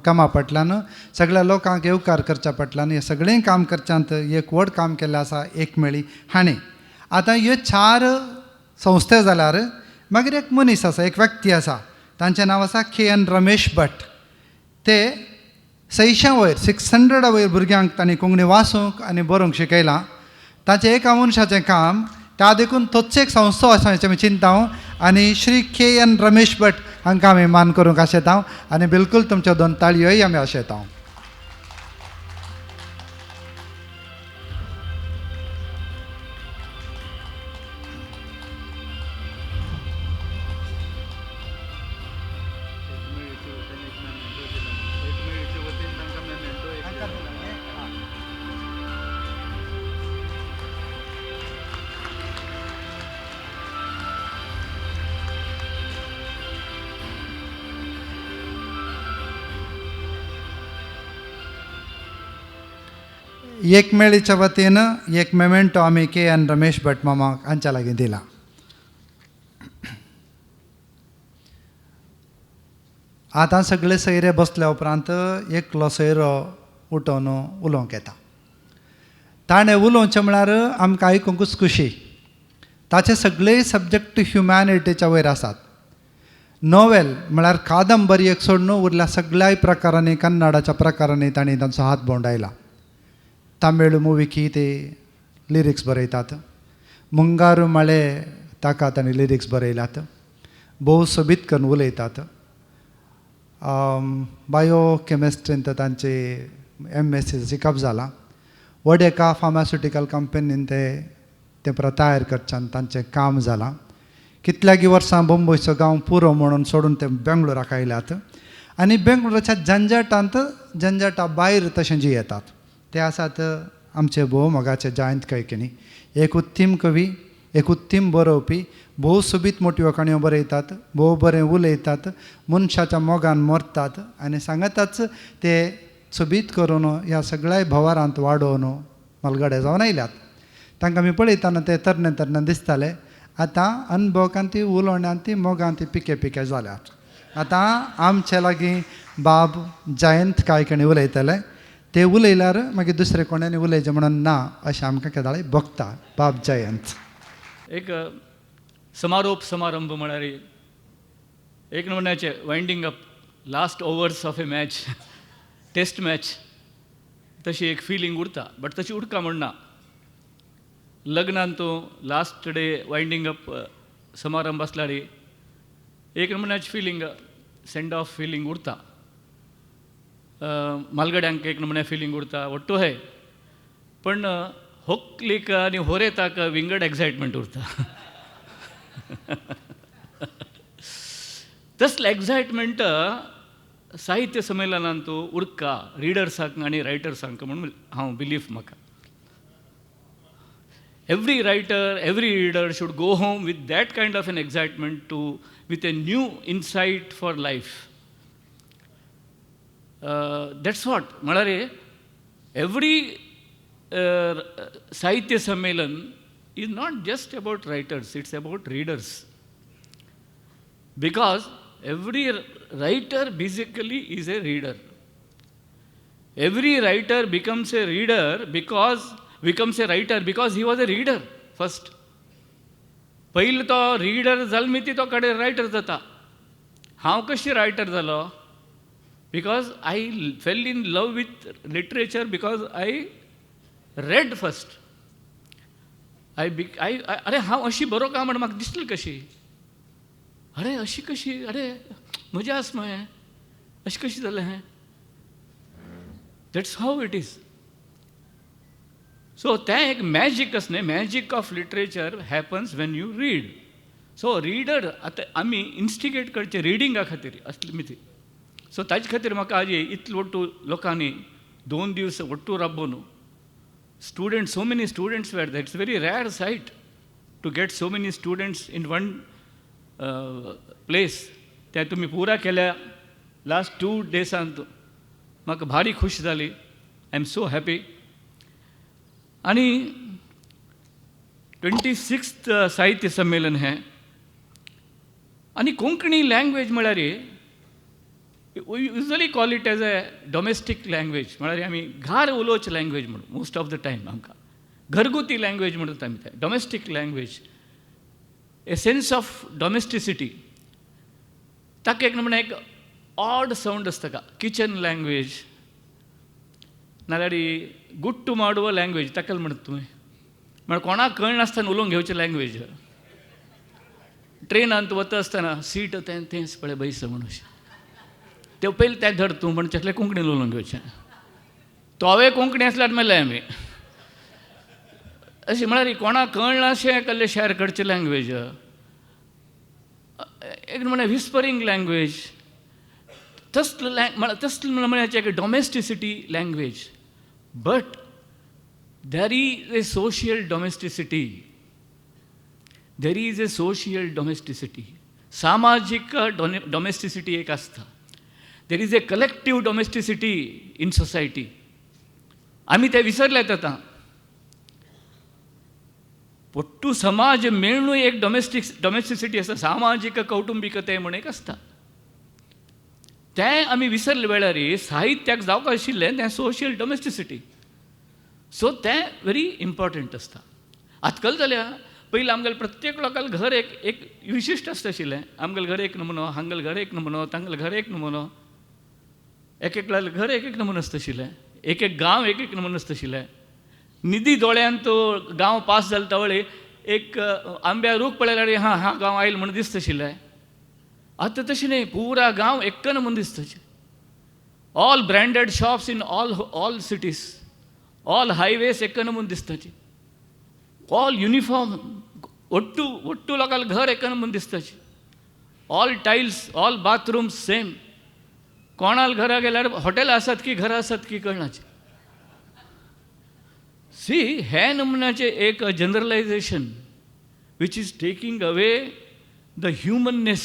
कामा पटल्यान सगळ्या लोकांक येवकार करच्या पटल्यान हे सगळें काम करच्यांत एक व्हड काम केल्लें आसा एक मेळी हाणें. आतां ह्यो 4 संस्थे जाल्यार मागीर एक मनीस आसा, एक व्यक्ती आसा, तांचें नांव आसा KN रमेश भट. ते 600 वयर भुरग्यांक तांणी कोंकणी वाचूंक आनी बरोवंक शिकयलां. ताचें एका मनशाचें काम त्या देखून तोच एक संस्थो आसा हाचें हांव चिंता आनी श्री KN रमेश भट हांकां आमी मान करूंक आशेता आनी बिलकूल तुमच्यो 2 ताळयोय आमी आशेता. एक मेळीच्या वतीन एक मेमेंटो आमी KN रमेश भट मामा हांच्या लागीं दिला. आतां सगळे सयरे बसल्या उपरांत एकलो सयरो उठोवन उलोवंक येता. ताणें उलोवचें म्हळ्यार आमकां आयकूंकूच खुशी. ताचे सगळे सब्जेक्ट ह्युमॅनिटीच्या वयर आसात. नॉवेल म्हळ्यार कादंबरी एक सोडून उरल्या सगळ्याय प्रकारांनी कन्नडाच्या प्रकारांनी तांणी तांचो हात भोंवडायला. तमिळ मुवीकी ते लिरिक्स बरयतात. मुंगारू मळे ताका तांणी लिरिक्स बरयल्यात. भोव सोबीत करून उलयतात. बायो केमिस्ट्रींत तांचे MSc शिकप जाला. वडेका फार्मास्युटिकल कंपनीन ते तयार करच्यान तांचें काम जालां. कितल्यागी वर्सां बंबयचो गांव पुरो म्हणून सोडून ते बेंगलोराक आयल्यात आनी बेंगलोराच्या झंझटा भायर तशें जियेतात. ते आसात आमचे भोव मोगाचे जयंत कैकिणी. एक उत्तीम कवी, एक उत्तीम बरोवपी, भोव सोबीत मोठ्यो काणयो बरयतात, भोव बरें उलयतात, मनशाच्या मोगान मरतात आनी सांगताच ते सोबीत करून ह्या सगळ्या भवारांत वाडोवन मलगडे जावन आयल्यात. तांकां आमी पळयतना ते तरणे दिसताले. आतां अनुभवान ती उलोवण्यान ती मोगान ती पिके जाल्यात. आतां आमचे लागीं बाब जयंत कायकिणी उलयतले. ते उलयल्यार मागीर दुसरे कोणानी उलयचें म्हणून ना अशें आमकां केदाळे भोगता. बाब जयंत. एक समारोप समारंभ म्हळ्यार एक नमुन्याचे winding up last overs of a match test match तशी एक फिलींग उरता. बट तशी उडका म्हणना. लग्नान तूं लास्ट डे वायंडिंग अप समारंभ आसल्यार एक नमुन्याची फिलींग सेंड ऑफ फिलींग उरता. मालगड्यांक एक नमुन्या फिलींग उरता ಒಟ್ಟು है. पण होकलीक आनी होरेताक विंगड एक्सायटमेंट उरता. तसलें एक्सायटमेंट साहित्य संमेलनांत उरका रिडर्सांक आनी रायटर्सांक म्हणून हांव बिलीव म्हाका. Every writer, every reader should go home with that kind of an excitement with a new insight for life. That's what. म्हळ्यार every Sahitya Sammelan is not just about writers, it's about readers. Because every writer basically is a reader. Every writer becomes a writer because he was a reader first. पयलीं तो reader जालो मिती तो कडेन writer जाता. हांव कशी writer जालो? Because I fell in love with literature because I read first. अरे हांव अशी बरोवंक म्हण म्हाका दिसली कशी. अरे अशी कशी, अरे मजा आस मगे अशें कशी जालें हें. That's how it is. So तें एक मॅजीक आसा न्ही. Magic of literature happens when you read. So reader आतां आमी इन्स्टिगेट करचे रिडिंगा खातीर असली मिती. सो ताजे खातीर म्हाका आज इतलो वट्टू लोकांनी 2 दीस वट्टू राबोवन students, so many students were that. It's very rare sight to get so many students in one place. तें तुमी पुरा केल्या लास्ट 2 डेसांत. म्हाका भारी खूश जाली. I am so happy. आनी 26th साहित्य संमेलन है आणि कोंकणी लँग्वेज म्हळ्यार we usually call it as a domestic language, म्हळ्यार आमी घार उलोवचे लँग्वेज म्हणून मोस्ट ऑफ द टायम आमकां घरगुती लँग्वेज म्हणून आमी ते domestic language, a sense of domesticity. ताका एक म्हणून एक ऑड साऊंड आसता का, किचन लँग्वेज नाल्यार गुट्टू ಮಾಡುವ लँग्वेज ताका म्हणटा तुवें, म्हळ्यार कोणाक कळनासतना उलोवंक घेवचें लँग्वेज. ट्रेनांत वता आसतना सीट तेंच पळय बैस म्हणून अशें ते पयलीं तें धर तूं म्हणचे असलें कोंकणीन उलोवंक घेवचें. तोवे कोंकणी आसल्यार मेले आमी अशें, म्हळ्यार कोणाक कळना अशें कसलें शेअर करचें लँग्वेज. एक म्हळ्यार विस्परींग लँग्वेज, तसलें म्हळ्यार एक domesticity language. But there is a social domesticity, there is a social domesticity, सामाजीक डोमेस्टिसिटी एक आसता. There is a collective domesticity in society. आमी ते विसरल्यात आतां. ಒಟ್ಟು ಸಮಾಜ ಮೇಲೂ एक डोमेस्टिसिटी आसा, सामाजिक कौटुंबिकते म्हणून एक आसता. तें आमी विसरले वेळार साहित्याक जावंक आशिल्लें तें सोशियल डोमेस्टिसिटी. सो तें व्हेरी इम्पॉर्टंट आसता. आजकाल जाल्यार पयलीं आमगेलें प्रत्येक लोकांक घर एक विशिश्ट आसता आशिल्लें. आमगेलें घर एक नमुनो, हांगेलें घर एक नमुनो, तांगेलें घर एक नमुनो, एक घर एक नमुनो आसता आशिल्लें, एक गांव एक नमुनो आसता आशिल्लें. निधी दोळ्यान तो गांव पास जालो तावळे एक आंब्या रूख पळयल्यार हां गांव आयल म्हणून दिसता आशिल्लें. आतां तशें न्ही, पुरा गांव एक्क नमुनो दिसता. All branded shops in all cities, all highways एक्क नमुनो दिसताचे, ऑल युनिफॉर्म, ಒಟ್ಟು लोकांक घर एक्क नमुनो दिसताचे, all tiles, all bathrooms same. कोणाल घरा गेल्यार हॉटेलां आसात की घरां आसात की कळनाचें. सी हे नमुन्याचे एक generalisation which is taking away the humanness.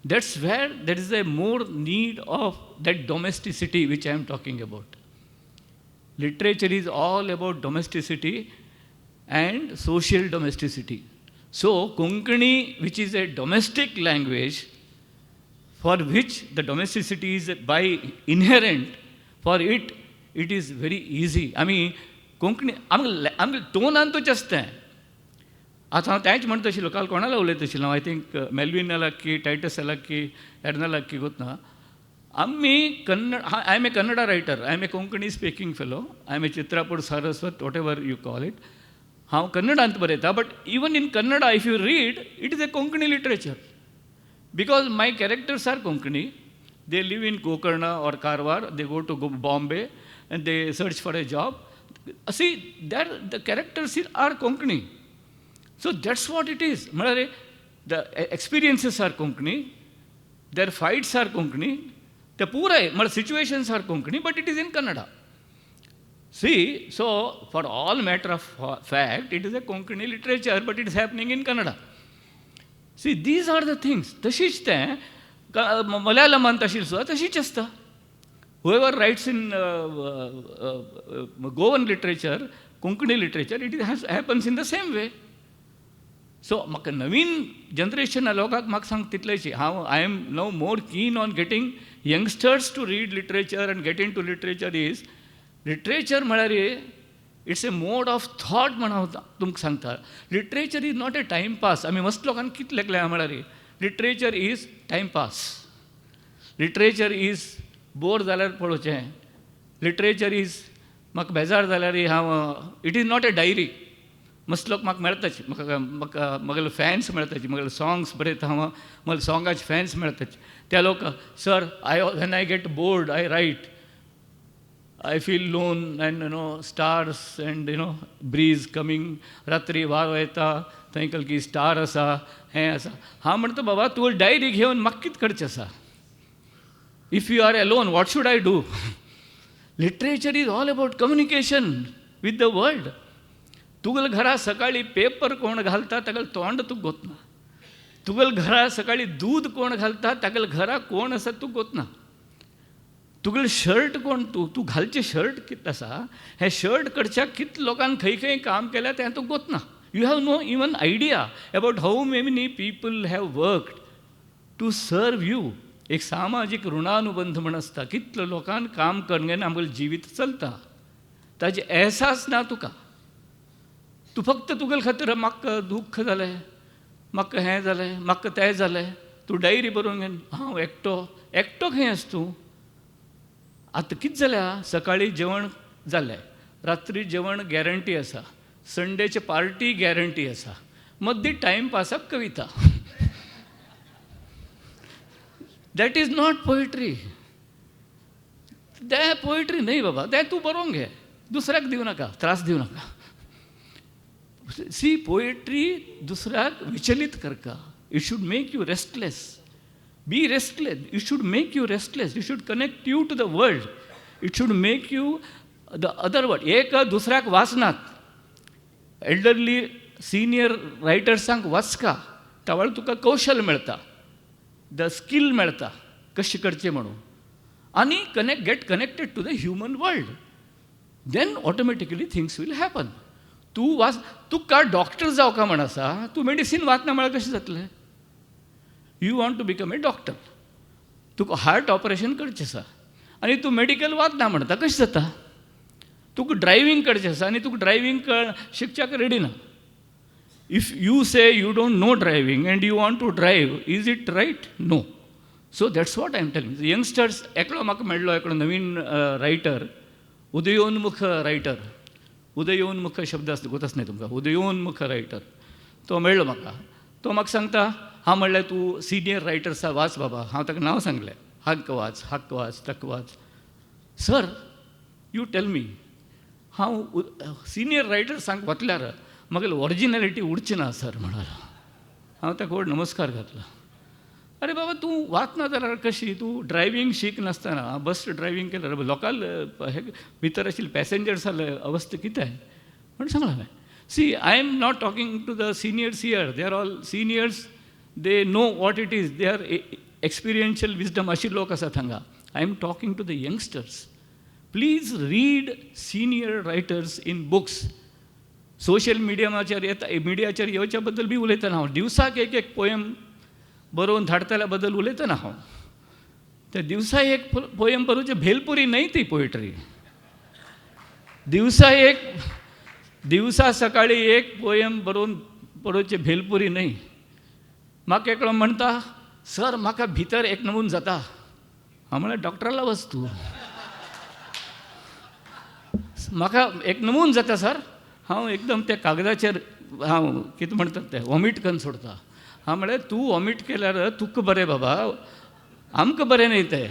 That's where that is a more need of that domesticity which I am talking about. Literature is all about domesticity and social domesticity. So Konkani, which is a domestic language for which the domesticity is by inherent, for it is very easy. I mean Konkani आमगे टोनान तो आसता. आतां हांव तेंच म्हणटा आशिल्लो, काल कोणाला उलयता आशिल्लो, आय थिंक मेल्विन की टायटस की एर्नला की गोतना. आमी Kannada, I am a Kannada writer, I am a Konkani speaking fellow, I am a Chitrapur Saraswat, whatever you call it. हांव कन्नडांत बरयता, but even in Kannada if you read it is a Konkani literature, because my characters are Konkani. They live in Gokarna और Karwar, they go to Bombay and they search for a job. See that the characters are Konkani. So that's what it is. म्हळ्यार the experiences are Konkani, their fights are Konkani, ते पुराय म्हळ्यार situations are Konkani, but it is in Kannada. See, so for all matter of fact, it is a Konkani literature, but it is happening in Kannada. See, these are the things. तशीच तें मलयाळमांत आशिल्ली सुद्दां तशीच आसता. Whoever writes in Goan literature, Konkani literature, it happens in the same way. So म्हाका नवीन generation लोकांक म्हाका सांग तितलेची. हांव I am now more keen on getting youngsters to read literature and get into literature is literature म्हळ्यार it's a mode of thought म्हण हांव तुमकां सांगता. Literature is not a timepass. आमी मस्त लोकांक कितें लेखलें म्हळ्यार literature is timepass. Literature is bore जाल्यार पळोवचें. लिटरेचर इज म्हाका बेजार जाल्यार हांव, it is not a diary. मस्त लोक म्हाका मेळटाचे, म्हाका म्हगेले फॅन्स मेळटाचे, म्हगेले सॉंग्स बरयता हांव, म्हगेले सॉंगाचे फॅन्स मेळटाचे. ते लोक sir when I get bored I write, I feel lone and stars and breeze coming, रात्री वारो येता, थंय कसली स्टार आसा, हें आसा. हांव म्हणटा बाबा तूं डायरी घेवन म्हाका कितें करचें आसा. If you are alone what should I do. Literature is all about communication with the world. तुगेल घरा सकाळी पेपर कोण घालता तागेलें तोंड तुका गोतना. तुगेल घरा सकाळी दूद कोण घालता तागेल घरा कोण आसा तुका गोतना. तुगेलें शर्ट कोण तूं घालचें शर्ट कितें आसा, हें शर्ट कडच्या कितले लोकांक खंय खंय काम केल्या तें तुका गोतना. You have no even idea about how many people have worked to serve you. एक सामाजिक ऋणानुबंध म्हण आसता, कितलो लोकांक काम करून आमगेलें जिवीत चलता, ताजे एहसास ना तुका. तूं फक्त तुगेले खातीर म्हाका दुख्ख जालें, म्हाका हें जालें, म्हाका तें जालें, तूं डायरी बरोवन घेन, हांव एकटो. एकटो खंय आसा तूं? आतां कितें जाल्या, सकाळीं जेवण जालें, रात्री जेवण गॅरंटी आसा, संडेचे पार्टी गॅरंटी आसा, मदीं टायमपासाक कविता. That is not poetry. तें पोएट्री न्हय बाबा, तें तूं बरोवंक घे, दुसऱ्याक दिवं नाका, त्रास दिवं नाका. सी, पोएट्री दुसऱ्याक विचलित करता. It should make you restless. Be restless. It should make you restless. It should connect you to the world. It should make you the other world. एक दुसऱ्याक वाचनात. एल्डरली सिनियर रायटर्सांक वाचका, त्या वेळार तुका कौशल मेळटा, द स्कील मेळटा कशें करचें म्हणून, आनी get connected to the human world. Then automatically things will happen. तुका डॉक्टर जावका म्हण आसा, तूं मेडिसीन वाचना म्हळ्यार कशें जातलें? You want to become a doctor. तुका हार्ट ऑपरेशन करचें आसा आनी तूं मेडिकल वाचना म्हणटा, कशें जाता? तुका ड्रायवींग करचें आसा आनी तुका ड्रायवींग शिकच्याक रेडी ना. If you say you don't know driving and you want to drive, is it right? No. So that's what I am telling you. The youngsters, एकलो म्हाका मेळ्ळो एकलो नवीन रायटर, उदयोन्मुख रायटर. उदयोन्मुख शब्द आसता, गोत आसना तुमकां? उदयोन्मुख रायटर. तो मेळ्ळो म्हाका. तो म्हाका सांगता, हांव म्हणलें तूं सिनियर रायटर्सा वाच बाबा. हांव ताका नांव सांगलें, हक्क वाच, हक्क वाच, तक वाच. सर, यू टेल मी, हांव सिनियर रायटर्सांक वाचल्यार म्हाका ऑरिजिनॅलिटी उरची ना सर म्हणाला. हांव ताका व्हड नमस्कार घातला. अरे बाबा, तूं वाचना जाल्यार कशी? तूं ड्रायवींग शीक नासतना बस ड्रायवींग केल्यार लोकल हे भितर आशिल्ले पॅसेंजर्साले अवस्था कितें म्हणून सांगला हांवें. See, I am not talking to the seniors here. They are all seniors. They know what it is. They are experiential wisdom अशी लोक आसात हांगा. I am talking to the youngsters. Please read senior writers in books. Social मिडियाचेर मिडियाचेर येवच्या बद्दल बी उलयतना हांव दिवसाक एक पोयम बरोवन धाडटल्या बद्दल उलयतना हांव. त्या दिवसा एक पोयम बरोवचे भेलपुरी न्हय ती पोएट्री. दिवसा सकाळी एक पोयम बरोवन बरोवचे भेलपुरी न्हय. म्हाका एकलो म्हणटा, सर म्हाका भितर एक नमून जाता. हांव म्हळ्यार डॉक्टराला वच तूं. म्हाका एक नमून जाता सर. हांव एकदम त्या कागदाचेर हांव कितें म्हणटात तें वॉमीट करून सोडता. हांव म्हळें, तूं वॉमीट केल्यार तुका बरें बाबा, आमकां बरें न्हय तें.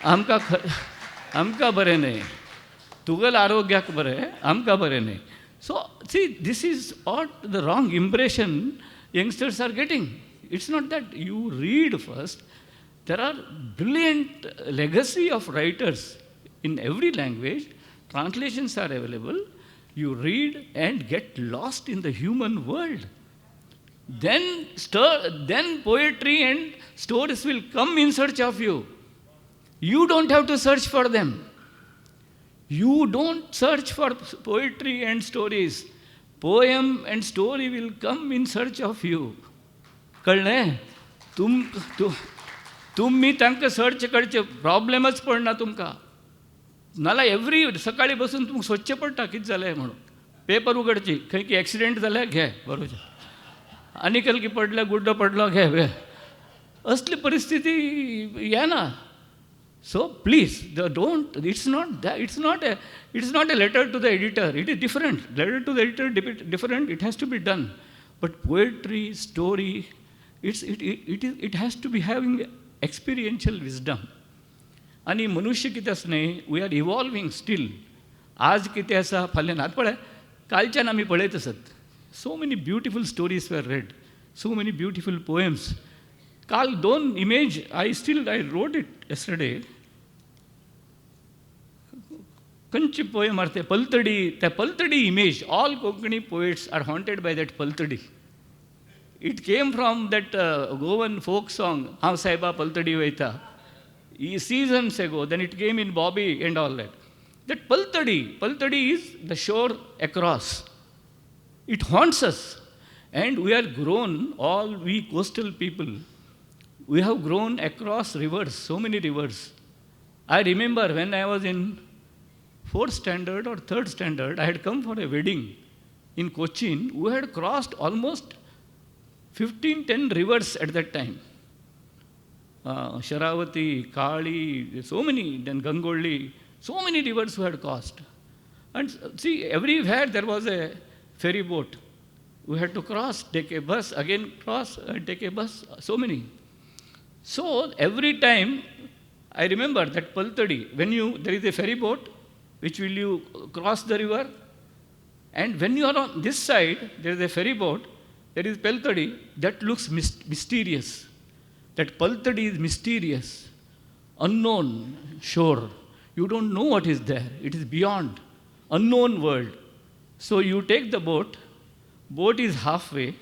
आमकां बरें न्हय. तुगेल्या आरोग्याक बरें, आमकां बरें न्हय. So see, this is what the wrong impression youngsters are getting. It's not that. You read first. There are brilliant legacy of writers in every language. Translations are available. You read and get lost in the human world. Then poetry and stories will come in search of you. You don't have to search for them. You don't search for poetry and stories. Poem and story will come in search of you. कळ्ळें? तुम्ही तांकां search करचे, प्रॉब्लेमच पडना तुमकां. नाल्यार every सकाळी बसून तुमकां सोदचें पडटा कितें जालें म्हणून. पेपर उगडची, खंय की एक्सिडेंट जाल्यार घे बरोवचें, आनी खंय पडले, गुड्डो पडलो घे. असली परिस्थिती येना. So please don't. It's not a letter to the editor. It is different. Letter to the editor different. It has to be done. But poetry, story, it has to be having experiential wisdom. आनी मनुष्य कितें आसा न्हय, we R evolving steel. आज कितें आसा, फाल्यां आतां पळय, कालच्यान आमी पळयत आसत. So many beautiful stories were read, so many beautiful poems. काल 2 image I wrote it yesterday. खंयची पोएम आर ते पलतडी. त्या पलतडी image, all Konkani poets are haunted by that पलतडी. It came from that Goan folk song, हांव सायबा पलतडी वयता. Seasons ago, then it came in Bobby and all that. That Paltadi is the shore across. It haunts us. And we are grown, all we coastal people, we have grown across rivers, so many rivers. I remember when I was in 4th standard or 3rd standard, I had come for a wedding in Cochin. We had crossed almost 10 rivers at that time. Sharavati, Kali, so many, then Gangoli, so many rivers we had crossed. And see, everywhere there was a ferry boat. We had to cross, take a bus, again cross, and take a bus, so many. So every time, I remember that Paltadi, there is a ferry boat, which will you cross the river, and when you are on this side, there is a ferry boat, there is Paltadi, that looks mysterious. That Paltadi is mysterious, unknown shore. You don't know what is there. It is beyond, unknown world. So you take the boat is halfway,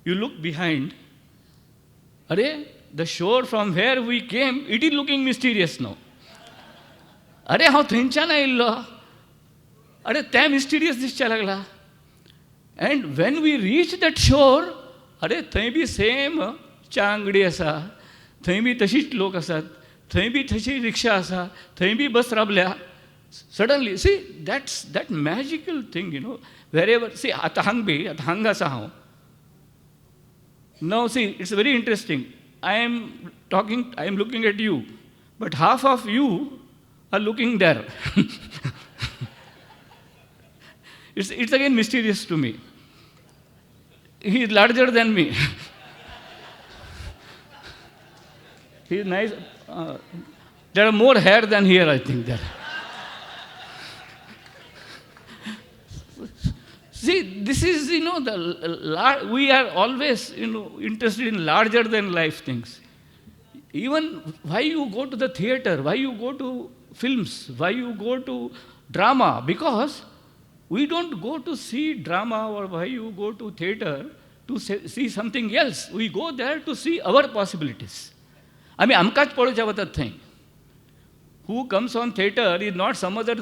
you look behind, the shore from where we came, it is looking mysterious now. हांव थंयच्यान आयिल्लो, तें mysterious दिसचे लागला. And when we reach that shore, थंय बी same च्या अंगडी आसा, थंय बी तशीच लोक आसात, थंय बी तशी रिक्षा आसा, थंय बी बस राबल्या. Suddenly, see, that's that magical thing, wherever, see, आतां हांग आसा हांव. Now, see, it's very interesting. I am looking at you, but half of you are looking there. It's again mysterious to me. He is larger than me. He is nice. There are more hair than here, I think, there. See, this is, we are always, interested in larger than life things. Even why you go to the theater, why you go to films, why you go to drama, because we don't go to see drama or why you go to theater to see something else. We go there to see our possibilities. आमकांच पळोवचें वतात थंय. Who comes on theater is not some other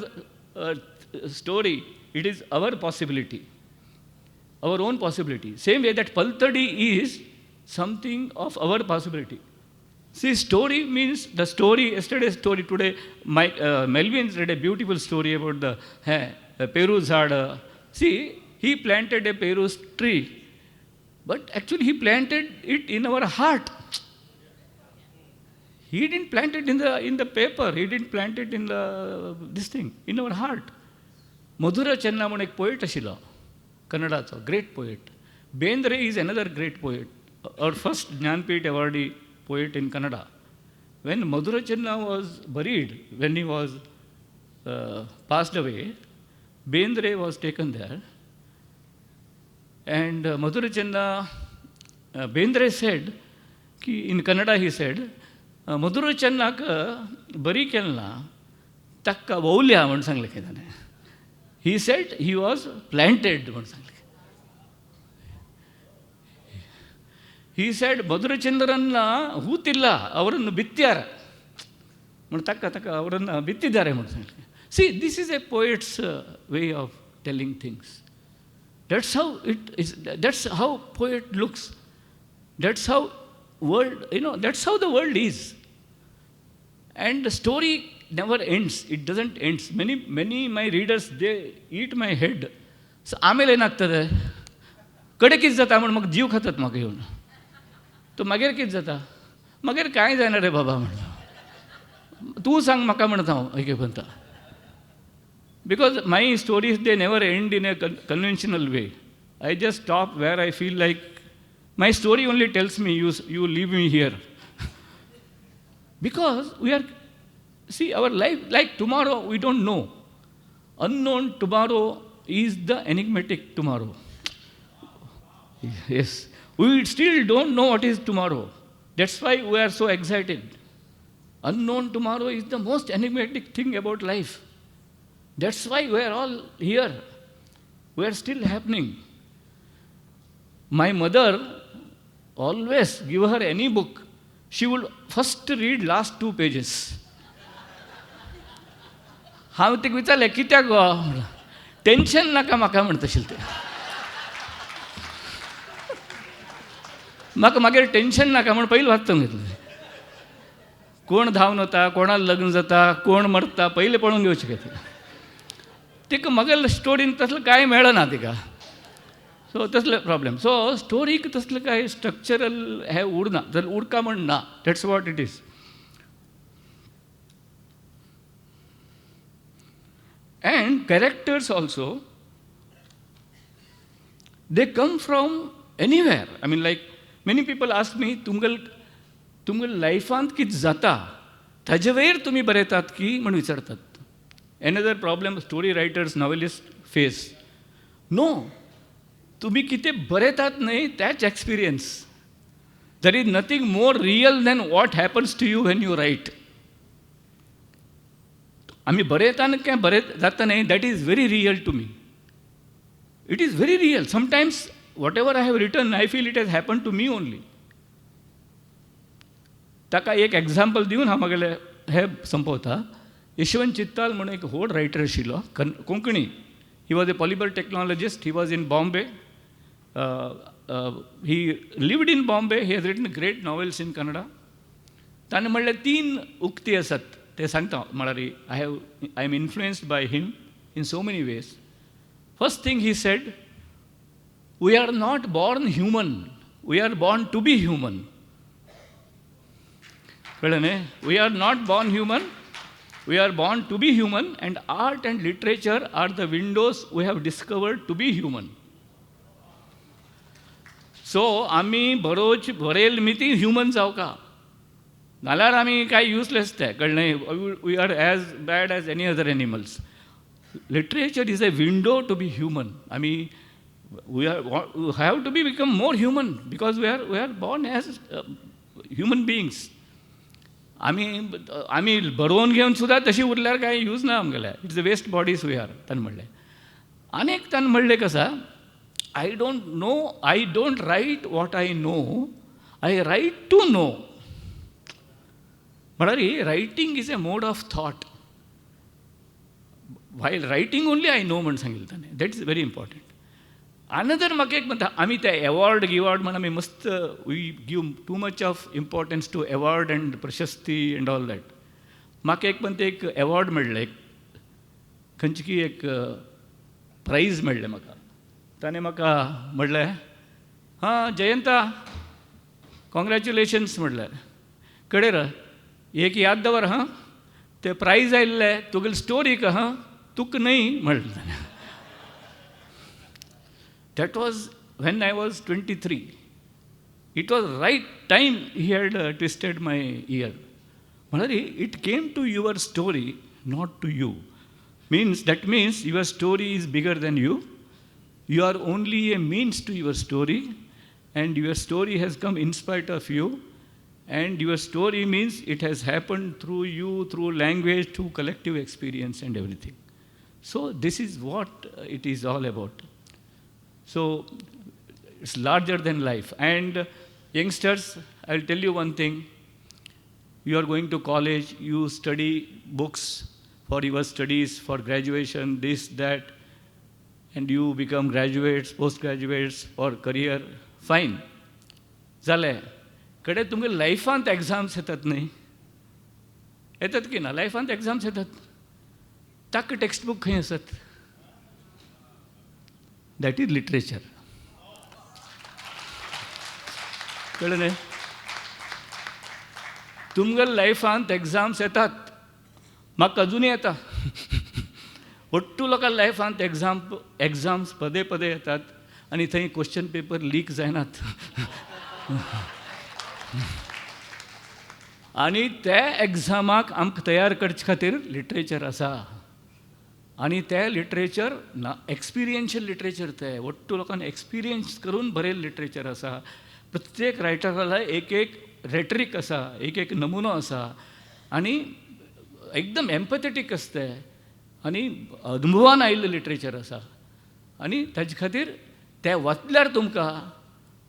story. It is our possibility, our own possibility. Same way that Paltadi is something of our possibility. See, story means the story, yesterday's story, today, Melvin read a beautiful story about the Peru Zada. See, he planted a Peru tree, but actually he planted it in our heart. He didn't plant it in the paper, he didn't plant it in this thing, in our heart. Madhura Chenna म्हणून एक poet आशिल्लो, कन्नडाचो, great poet. Bendre is another great poet, our first Jnanpith awardee poet in Kannada. When Madhura Chenna was buried, when he was passed away, Bendre was taken there. And Madhura Chenna, Bendre said, in Kannada he said, Madhura Chennaka bari kelna takka vaulia म्हणून सांगले की ताणे. He said he was planted म्हणून सांगले. He said ಮಧುರಚಂದ್ರನ್ನ ಹೂತಿಲ್ಲ ಅವರನ್ನು ಬಿತ್ತ್ಯಾರ म्हणून ತಕ್ಕ ಅವರನ್ನು ಬಿತ್ತಿದ್ದಾರೆ म्हणून सांगले. See, this is a poet's way of telling things. That's how it is. That's how poet looks. That's how world, that's how the world is. And the story never ends. It doesn't end. Many my readers, they eat my head. So आमेल ಏನಾಗ್ತದೆ, कडे कितें जाता म्हण म्हाका जीव खातात म्हाका येवन. तो मागीर कितें जाता, मागीर कांय जायना रे बाबा म्हणटा. तूं सांग म्हाका म्हणटा हांव एके म्हणटा. Because my stories, they never end in a conventional way. I just stop where I feel like my story only tells me you leave me here. Because we are, see, our life, like tomorrow, we don't know. Unknown tomorrow is the enigmatic tomorrow. Yes. We still don't know what is tomorrow. That's why we are so excited. Unknown tomorrow is the most enigmatic thing about life. That's why we are all here. We are still happening. My mother, always give her any book, she would first read last 2 pages. हांव तिका विचारलें कित्याक गो, tension नाका म्हाका म्हणटा आशिल्लें तें. म्हाका मागीर टेन्शन नाका म्हण पयलीं वाचून घेतलें. कोण धांवन वता, कोणाला लग्न जाता, कोण मरता, पयलीं पळोवन घेवचें घेतलें. तिका म्हागे स्टोरीन तसलें कांय मेळना तिका. सो तसले प्रॉब्लेम. सो स्टोरीक तसलें कांय स्ट्रक्चरल हें उरना. जाल्यार उरका म्हण ना. That's what it is. And characters also, they come from anywhere. I mean, like, many people ask me, तुमगेल लायफांत कितें जाता ताजे वयर तुमी बरयतात की म्हण विचारतात. Another problem story writers, novelist face. No, तुमी कितें बरयतात न्हय त्याच experience. There is nothing more real than what happens to you when you write. आमी बरयताना काय जाता न्हय, that is very real to me. It is very real. Sometimes whatever I have written, I feel it has happen to me only. ताका एक example दिवन हांव म्हगेलें हें संपवता. यशवंत चित्ताल म्हणून एक व्हड रायटर आशिल्लो, Konkani. He was a polymer technologist. He was in Bombay. He lived in Bombay. He has written great novels in Kannada. ताणें म्हणलें 3 उक्ती आसात, ते सांगता. म्हळ्यार I am influenced by him in so many ways. First thing he said, we are not born human, we are born to be human. कळ्ळें न्ही? We are not born human, we are born to be human. And art and literature are the windows we have discovered to be human. So आमी बरयली मिती human जावका, नाल्यार आमी काय useless ते. कळ्ळें? We are as bad as any other animals. Literature is a window to be human. आमी we have to be become more human because we are born as human beings. आमी बरोवन घेवन सुद्दां तशी उरल्यार कांय यूज ना आमगेले. It's a waste bodies we are. ताणें म्हणलें. आनीक ताणें म्हणलें कसा, I don't write what I know, I write to know. म्हळ्यार writing is a mode of thought. While writing only I know म्हण सांगिल्लें ताणें. That is very important. Another म्हाका एक म्हणटा, आमी ते एवॉर्ड गिवॉर्ड म्हण आमी मस्त we give too much of importance to award and प्रशस्ती अँड ऑल दॅट. म्हाका एक म्हणटा एक एवॉर्ड मेळ्ळें, एक खंयची एक प्रायज मेळ्ळें म्हाका. ताणें म्हाका म्हणलें, हां जयंता कॉंग्रॅच्युलेशन्स म्हणलें. कडेर एक याद दवर हां, ते प्रायज आयिल्लें तुगेली स्टोरी का हां, तुका न्हय म्हणलें ताणें. That was when I was 23. It was right time he had twisted my ear. Malari, it came to your story, not to you. That means your story is bigger than you. You are only a means to your story, and your story has come in spite of you. And your story means it has happened through you, through language, through collective experience and everything. So this is what it is all about. So it's larger than life. And youngsters, I'll tell you one thing. You are going to college, you study books for your studies, for graduation, this, that, and you become graduates, postgraduates, or career. Fine. जालें. कडे तुमगे लायफांत exams येतात न्ही, येतात की ना? लायफांत exams येतात. ताका टेक्स्ट बूक खंय आसत? That is literature. कळ्ळें न्ही? तुमगेल्या लायफांत एग्जाम्स येतात. म्हाका अजुनूय येता. ओट्टू लोकां लायफांत एग्जाम्स पदे पदे येतात आनी थंय क्वेश्चन पेपर लीक जायनात. आनी त्या एग्जामाक आमकां तयार करचे खातीर लिटरेचर आसा. आनी तें लिटरेचर ना, एक्सपिरियन्शियल लिटरेचर. तें ओट्टू लोकांनी एक्सपिरियन्स करून बरयल्लें लिटरेचर आसा. प्रत्येक रायटराला एक रेटरीक आसा, एक नमुनो आसा, आनी एकदम एम्पथेटीक आसता तें, आनी अनुभवान आयिल्लें लिटरेचर आसा. आनी ताजे खातीर तें वाचल्यार तुमकां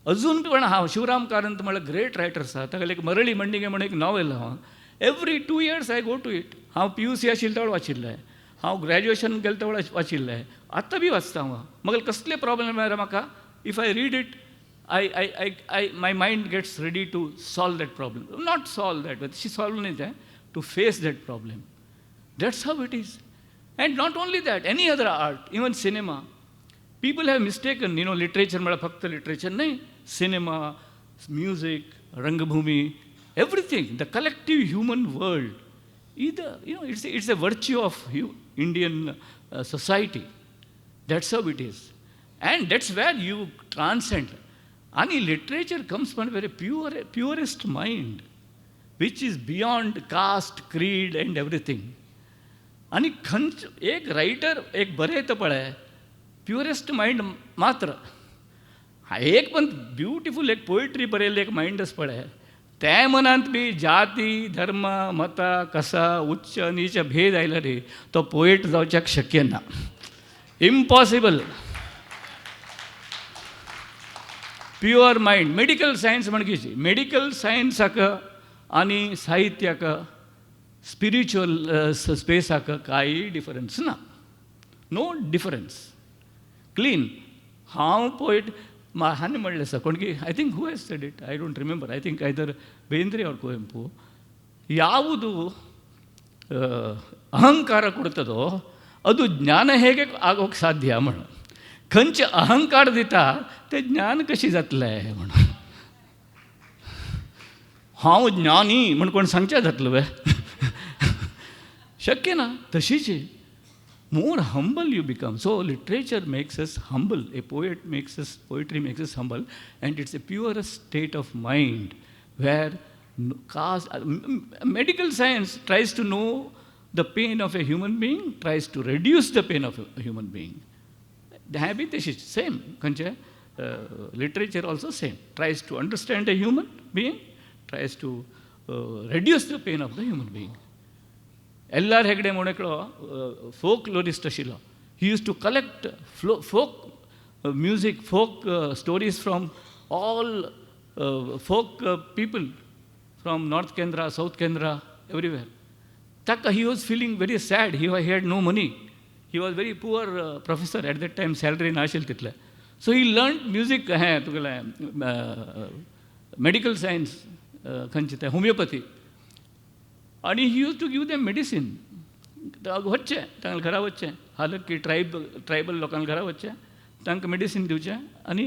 अजून पण हांव शिवराम कारंत म्हळ्यार ग्रेट रायटर आसा. तागेलें एक मरळी मंडिगे म्हणून एक नॉवेल हांव every 2 years I go to it. हांव PUC आशिल्लो तेवळ वाचिल्लें, हांव ग्रॅज्युएशन केलें तेवळ वाचिल्लें, आत्तां बी वाचता हांव. म्हाका कसले प्रॉब्लेम मेळ्ळा म्हाका, if I read it my mind gets ready to solve that problem. Not solve that, but she solved it to face that problem. That's how it is. And not only that, any other art, even cinema. People have mistaken, literature, literature, nahi. Cinema, music, Rangabhumi, everything, the collective human world. Either, it's a virtue of Indian society. That's how it is. And that's where you transcend. Any literature comes from a very purest mind, which is beyond caste, creed, and everything. आणि एक writer एक बरें तर पळय purest mind मात्र एक पण beautiful एक पोएट्री बरयल्लें एक माइंडच पळय त्या मनांत बी जाती धर्म मता कसा उच्च नीच भेद आयला रे तो पोएट जावच्याक शक्य ना impossible pure mind medical science म्हणकीची मेडिकल सायन्साक आनी साहित्याक स्पिरिच्युअल स्पेसाक काही डिफरन्स ना नो डिफरन्स क्लीन हांव पोएट हांणी म्हणलें आसा कोण की I think who has said it I don't remember I think either Bendre ಅವ್ರ ಕುವೆಂಪು ಯಾವುದು ಅಹಂಕಾರ ಕೊಡ್ತದೋ ಅದು ಜ್ಞಾನ ಹೇಗೆ ಆಗೋಕ್ಕೆ ಸಾಧ್ಯ म्हण खंयचे अहंकार दिता ते ज्ञान कशी जातलें म्हण हांव ज्ञानी म्हण कोण सांगचें जातलो वे शक्य ना तशीच more humble you become. So literature makes us humble. A poet makes us, poetry makes us humble, and it's a purest state of mind where medical science tries to know the pain of a human being, tries to reduce the pain of a human being. The habit is same. Literature also same. Tries to understand a human being, tries to reduce the pain of the human being. L.R. Hegde म्हणून folklorist आशिल्लो. He used to collect folk music, folk stories from all folk people from North Kendra, South Kendra, everywhere. Taka he was feeling very sad. He had no money. He was very poor professor at that time. Salary नाशिल title. So he learned music. Medical science, homeopathy. And he used to give them medicine. वच्चे तांकां घरा वच्चे हालांकि tribal लोकांक घरा वच्चे तांकां medicine दिवचें आनी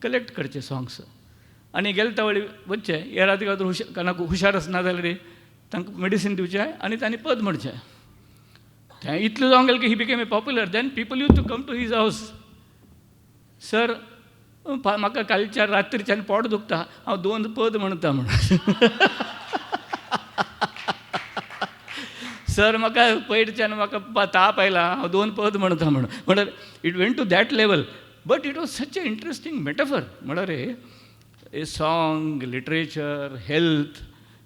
कलेक्ट करचे सॉंग्स आनी गेले तावळी वच्चे येरादी कोणाक हुशार आसना जाल्यार तांकां मेडिसीन दिवचें आनी तांणी पद म्हणचें तें इतलें जावंक गेलें की he became a popular then people use to come to his house sir म्हाका कालच्या रात्रीच्यान पोट दुखता हांव 2 पद म्हणटा म्हण सर म्हाका पयरच्यान म्हाका ताप आयला हांव 2 पद म्हणटा म्हळ्यार it went to that level but it was such a interesting metaphor म्हळ्यार a song literature health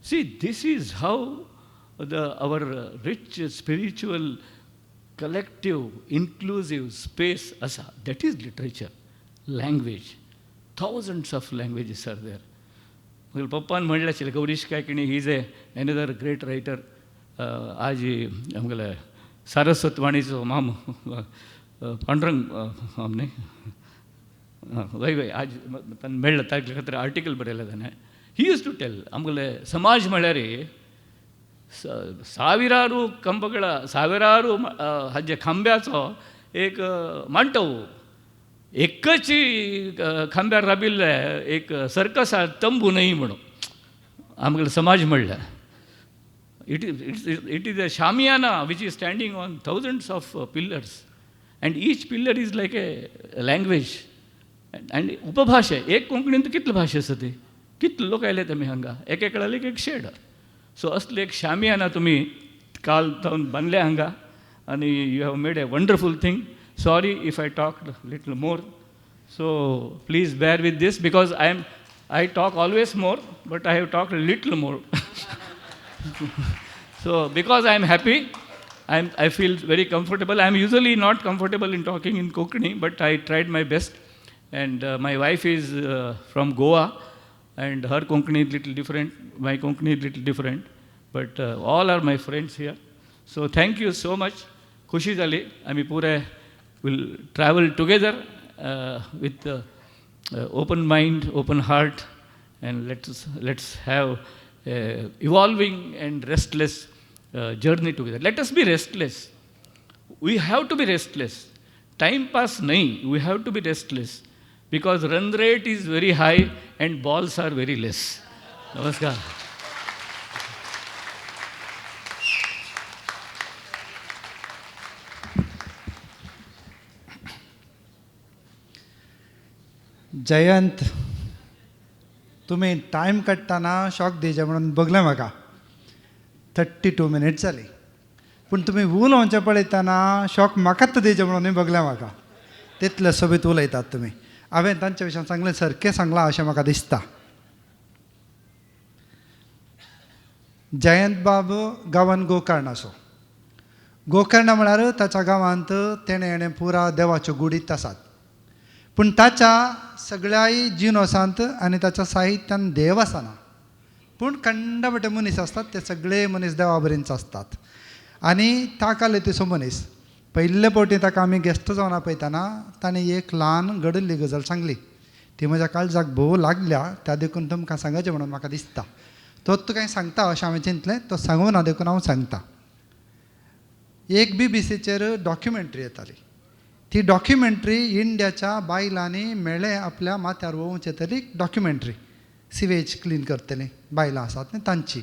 see this is how our rich spiritual collective inclusive space आसा that is literature language thousands of languages are there म्हज्या पप्पान म्हणलें आशिल्लें Gourish Kaikini he is another great writer आज आमगेले Saraswat वाणीचो ma'am Pandurang आमने वय आज मेळ्ळें ताजे खातीर आर्टिकल बरयलें ताणें ही यूज टू टेल आमगेले समाज म्हळ्यार ಸಾವಿರಾರು ಕಂಬಗಳ ಸಾವಿರಾರು हाजे खांब्याचो एक मांटव एकच खांब्यार राबिल्ले एक सर्कस तंबू न्हय म्हणून आमगेले समाज म्हणल्यार It is a shamiana which is standing on thousands of pillars, and each pillar is like a language. And उपभाषा एक कोंकणींत कितले भाशे आसा ती कितले लोक आयले तुमी हांगा एक कळाले एक शेड सो असले एक शामियाना तुमी काल जावन बांदले हांगा आनी you have made a wonderful thing sorry if I talked little more so please bear with this because I talk always more but I have talked a little more. So because I am happy, I feel very comfortable. I am usually not comfortable in talking in Konkani, but I tried my best. And my wife is from Goa, and her Konkani is little different. My Konkani is little different, but all are my friends here. So thank you so much. Khushi zali. I mean, pure will travel together with open mind, open heart, and let's have evolving and restless journey together. Let us be restless. We have to be restless. Time pass nahi, we have to be restless because run rate is very high and balls are very less. Namaskar. Jayant, तुम्ही time काडटाना shock दिवचे म्हणून बघलें म्हाका 32 minutes जाली, पूण तुमी उलोवचें पळयतना shock म्हाकाच दिवचे म्हणून बघलें म्हाका. तितले सोबीत उलयतात तुमी. हांवें तांचे विशयी सांगलें सारकें सांगलां अशें म्हाका दिसता. जयंत बाब गांवांत गोकर्ण आसो. गोकर्ण म्हळ्यार ताच्या गांवांत तेणें पुरा देवाच्यो गुडीत आसात. पूण ताच्या सगळ्याय जिनोसांत आनी ताच्या साहित्यान देव आसना, पूण कंडाबटे मनीस असतात. ते सगळे मनीस देवा बरींच असतात. आनी ताका लेतिसो मनीस पयले फावटी ताका आमी गेस्ट जावन आपयतना ताणें एक ल्हान घडल्ली गजाल सांगली. ती म्हज्या काळजाक भोव लागल्या. त्या देखून तुमकां सांगचें म्हणून म्हाका दिसता. तोच तुका सांगता अशें हांवें चिंतलें. तो सांगून हांव देखून हांव सांगता. एक BBCचेर डॉक्युमेंट्री येताली. ती डॉक्युमेंट्री इंडियाच्या बायलांनी मेळे आपल्या माथ्यार वोवचे तरी डॉक्युमेंट्री. सिवेज क्लीन करतली बायलां आसात न्ही तांची.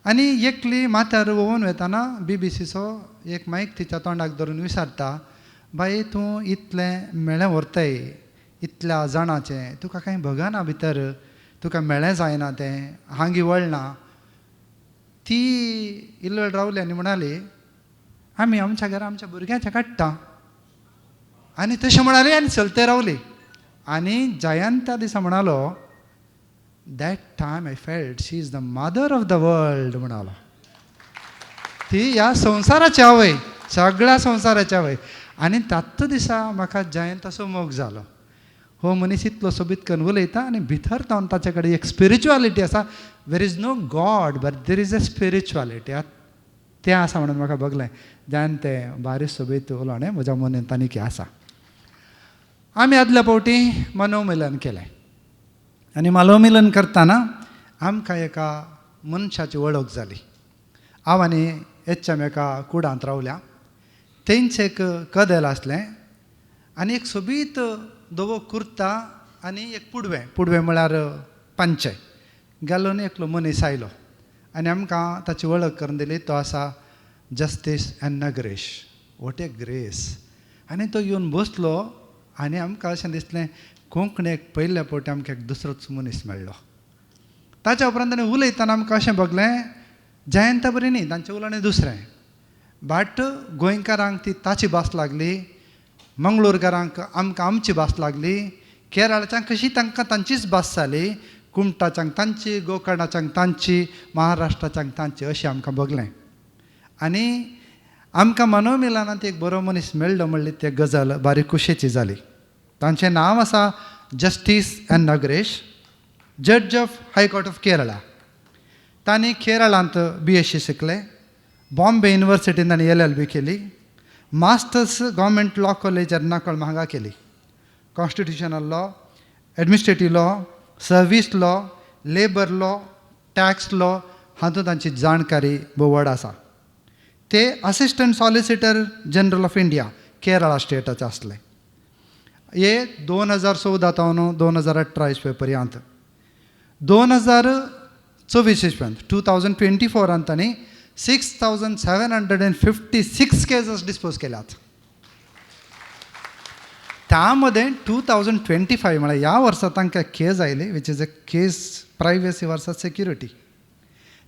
आनी एकली माथ्यार वोवून वयताना BBCचो एक मायक तिच्या तोंडाक धरून विचारता, बाई तूं इतलें मेळें व्हरताय इतल्या जाणांचें, तुका कांय भगना भितर, तुका मेळें जायना तें, हांगी वळना. ती इल्लो वेळ रावली आनी म्हणाली, आमी आमच्या घरा आमच्या भुरग्यांचें काडटा. आनी तशें म्हणाली आनी चलते रावली. आनी जयंत त्या दिसा म्हणालो, that time I felt she is the mother of the world म्हणालो. ती ह्या संवसाराची आवय, सगळ्या संवसाराची आवय. आनी ताच दिसा म्हाका जयंत असो मोग जालो. हो मनीस इतलो सोबीत करून उलयता आनी भितर जावन ताचे कडेन एक स्पिरिच्युअलिटी आसा. There is no god but there is a spirituality. तें आसा म्हणून म्हाका बगलें. जयंत तें बारीक सोबीत उलोवणें म्हज्या मनांत आनी कितें आसा. आमी आदल्या फावटी मनोमिलन केलें. आनी मनोमिलन करतना आमकां एका मनशाची वळख जाली. हांव आनी HM एका कुडांत रावल्या. तेंचें एक कदेल आसलें आनी एक सोबीत धवो कुर्ता आनी एक पुडवें म्हळ्यार पांचे घालून एकलो मनीस आयलो. आनी आमकां ताची वळख करून दिली. तो आसा justice N Nagaresh. What a grace. आनी तो येवन बसलो आनी आमकां अशें दिसलें कोंकणीक पयल्या फावटी आमकां एक दुसरोच मनीस मेळ्ळो. ताच्या उपरांत ताणें उलयतना आमकां अशें बगलें, जयंता बरी न्ही, तांचें उलोवणें दुसरें. बट गोंयकारांक ती ताची भास लागली, मंगळूरकारांक आमकां आमची भास लागली, केरळाच्यांक कशी तांकां तांचीच भास जाली, कुमटाच्यांक तांची, गोकर्णाच्यांक तांची, महाराष्ट्राच्यांक तांची, अशें आमकां बगलें. आनी आमकां मनोमिलनांत एक बरो मनीस मेळ्ळो म्हणली ती गजाल बारीक खुशेची जाली. तांचें नांव आसा जस्टीस एन नगरेश, जज ऑफ हायकोर्ट ऑफ केरळा. तांणी केरळांत BSc शिकलें. बॉम्बे युनिवर्सिटीन तांणी LLB केली. Masters government law college Ernakulam हांगा केली. Constitutional law, administrative law, service law, labour law, tax law हातूंत तांची जाणकारी व्हड आसा. ते assistant solicitor general of India Kerala स्टेटाचे आसले. हे 2014 तावन 2018 इसवे पर्यंत. 2024 इसव्यांत 2024 तांणी 6756 केसेस डिस्पोज केल्यात. त्यामध्ये 2025 म्हळ्यार ह्या वर्सा तांकां केस आयली which is a case privacy versus security.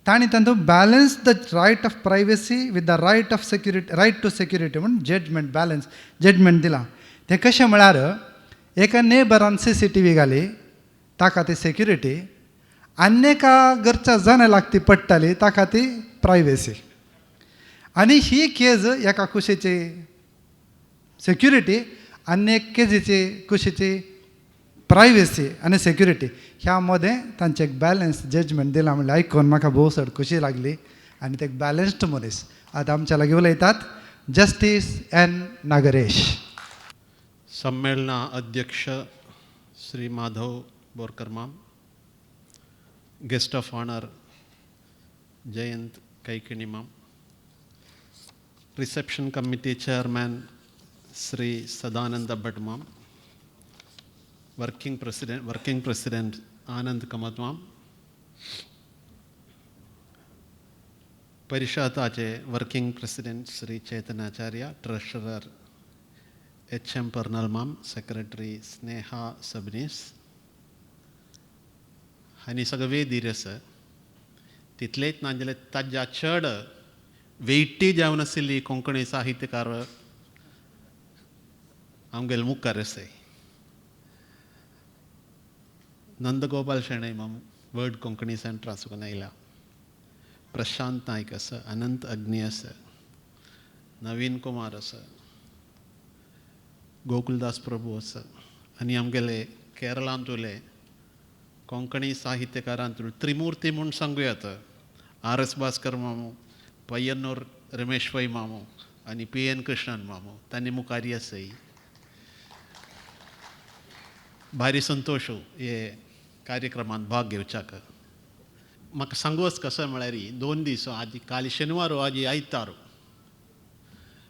तांणी तातूंत balance the right of privacy with the right of security, right to security म्हणून जजमेंट, बॅलन्स जजमेंट दिलां. तें कशें म्हळ्यार एका नेबरान CCTV घाली, ताका ती सेक्युरिटी, आनी एका घरच्या जण लागती पडटाली, ताका ती प्रायवेसी. आनी ही केस एका कुशीची सेक्युरिटी आनी एक केजीची कुशीची प्रायवेसी आनी सेक्युरिटी. ह्या मदें तांचें एक बॅलन्स जजमेंट दिलां म्हणल्यार आयकून म्हाका भोव चड खुशी लागली. आनी ते एक बॅलन्स्ड मनीस आतां आमच्या लागीं उलयतात जस्टीस एन नागरेश. सम्मेलना अध्यक्ष Sri Madhav Borkar Mam, Guest of Honor Jayant Kaikini Mam, Reception Committee Chairman Sri Sadananda Bhatt Mam, Working President Anand Kamath Mam, Parishatache Working President Sri Chaitanacharya, Treasurer H.M. Parnal Mam, Secretary Sneha Sabnis, आणि सगळं वेळ दिरस तितलेच नांजले ताज्या चड वेट्टी जावन आशिल्ली कोंकणी साहित्यकार आमगेल मुखार आसाय नंदगोपाल शेणै माम वर्ल्ड कोंकणी सेंटर आसून आयला प्रशांत नायक आसा अनंत अग्नी आसा नवीन कुमार आसा गोकुलदास प्रभू आसा आनी आमगेले केरळांत उरले कोंकणी साहित्यकारांतून त्रिमूर्ती म्हणून सांगुयात आर.एस. भास्कर मामू पय्यन्नूर रमेश पै मामू आणि P.N. कृष्णन मामू तांणी मुखारी आसाय भारी संतोश हे कार्यक्रमांत भाग घेवच्याक म्हाका सांगोच कसो म्हळ्यार 2 दीस आजी काल शेनवार आजी आयतार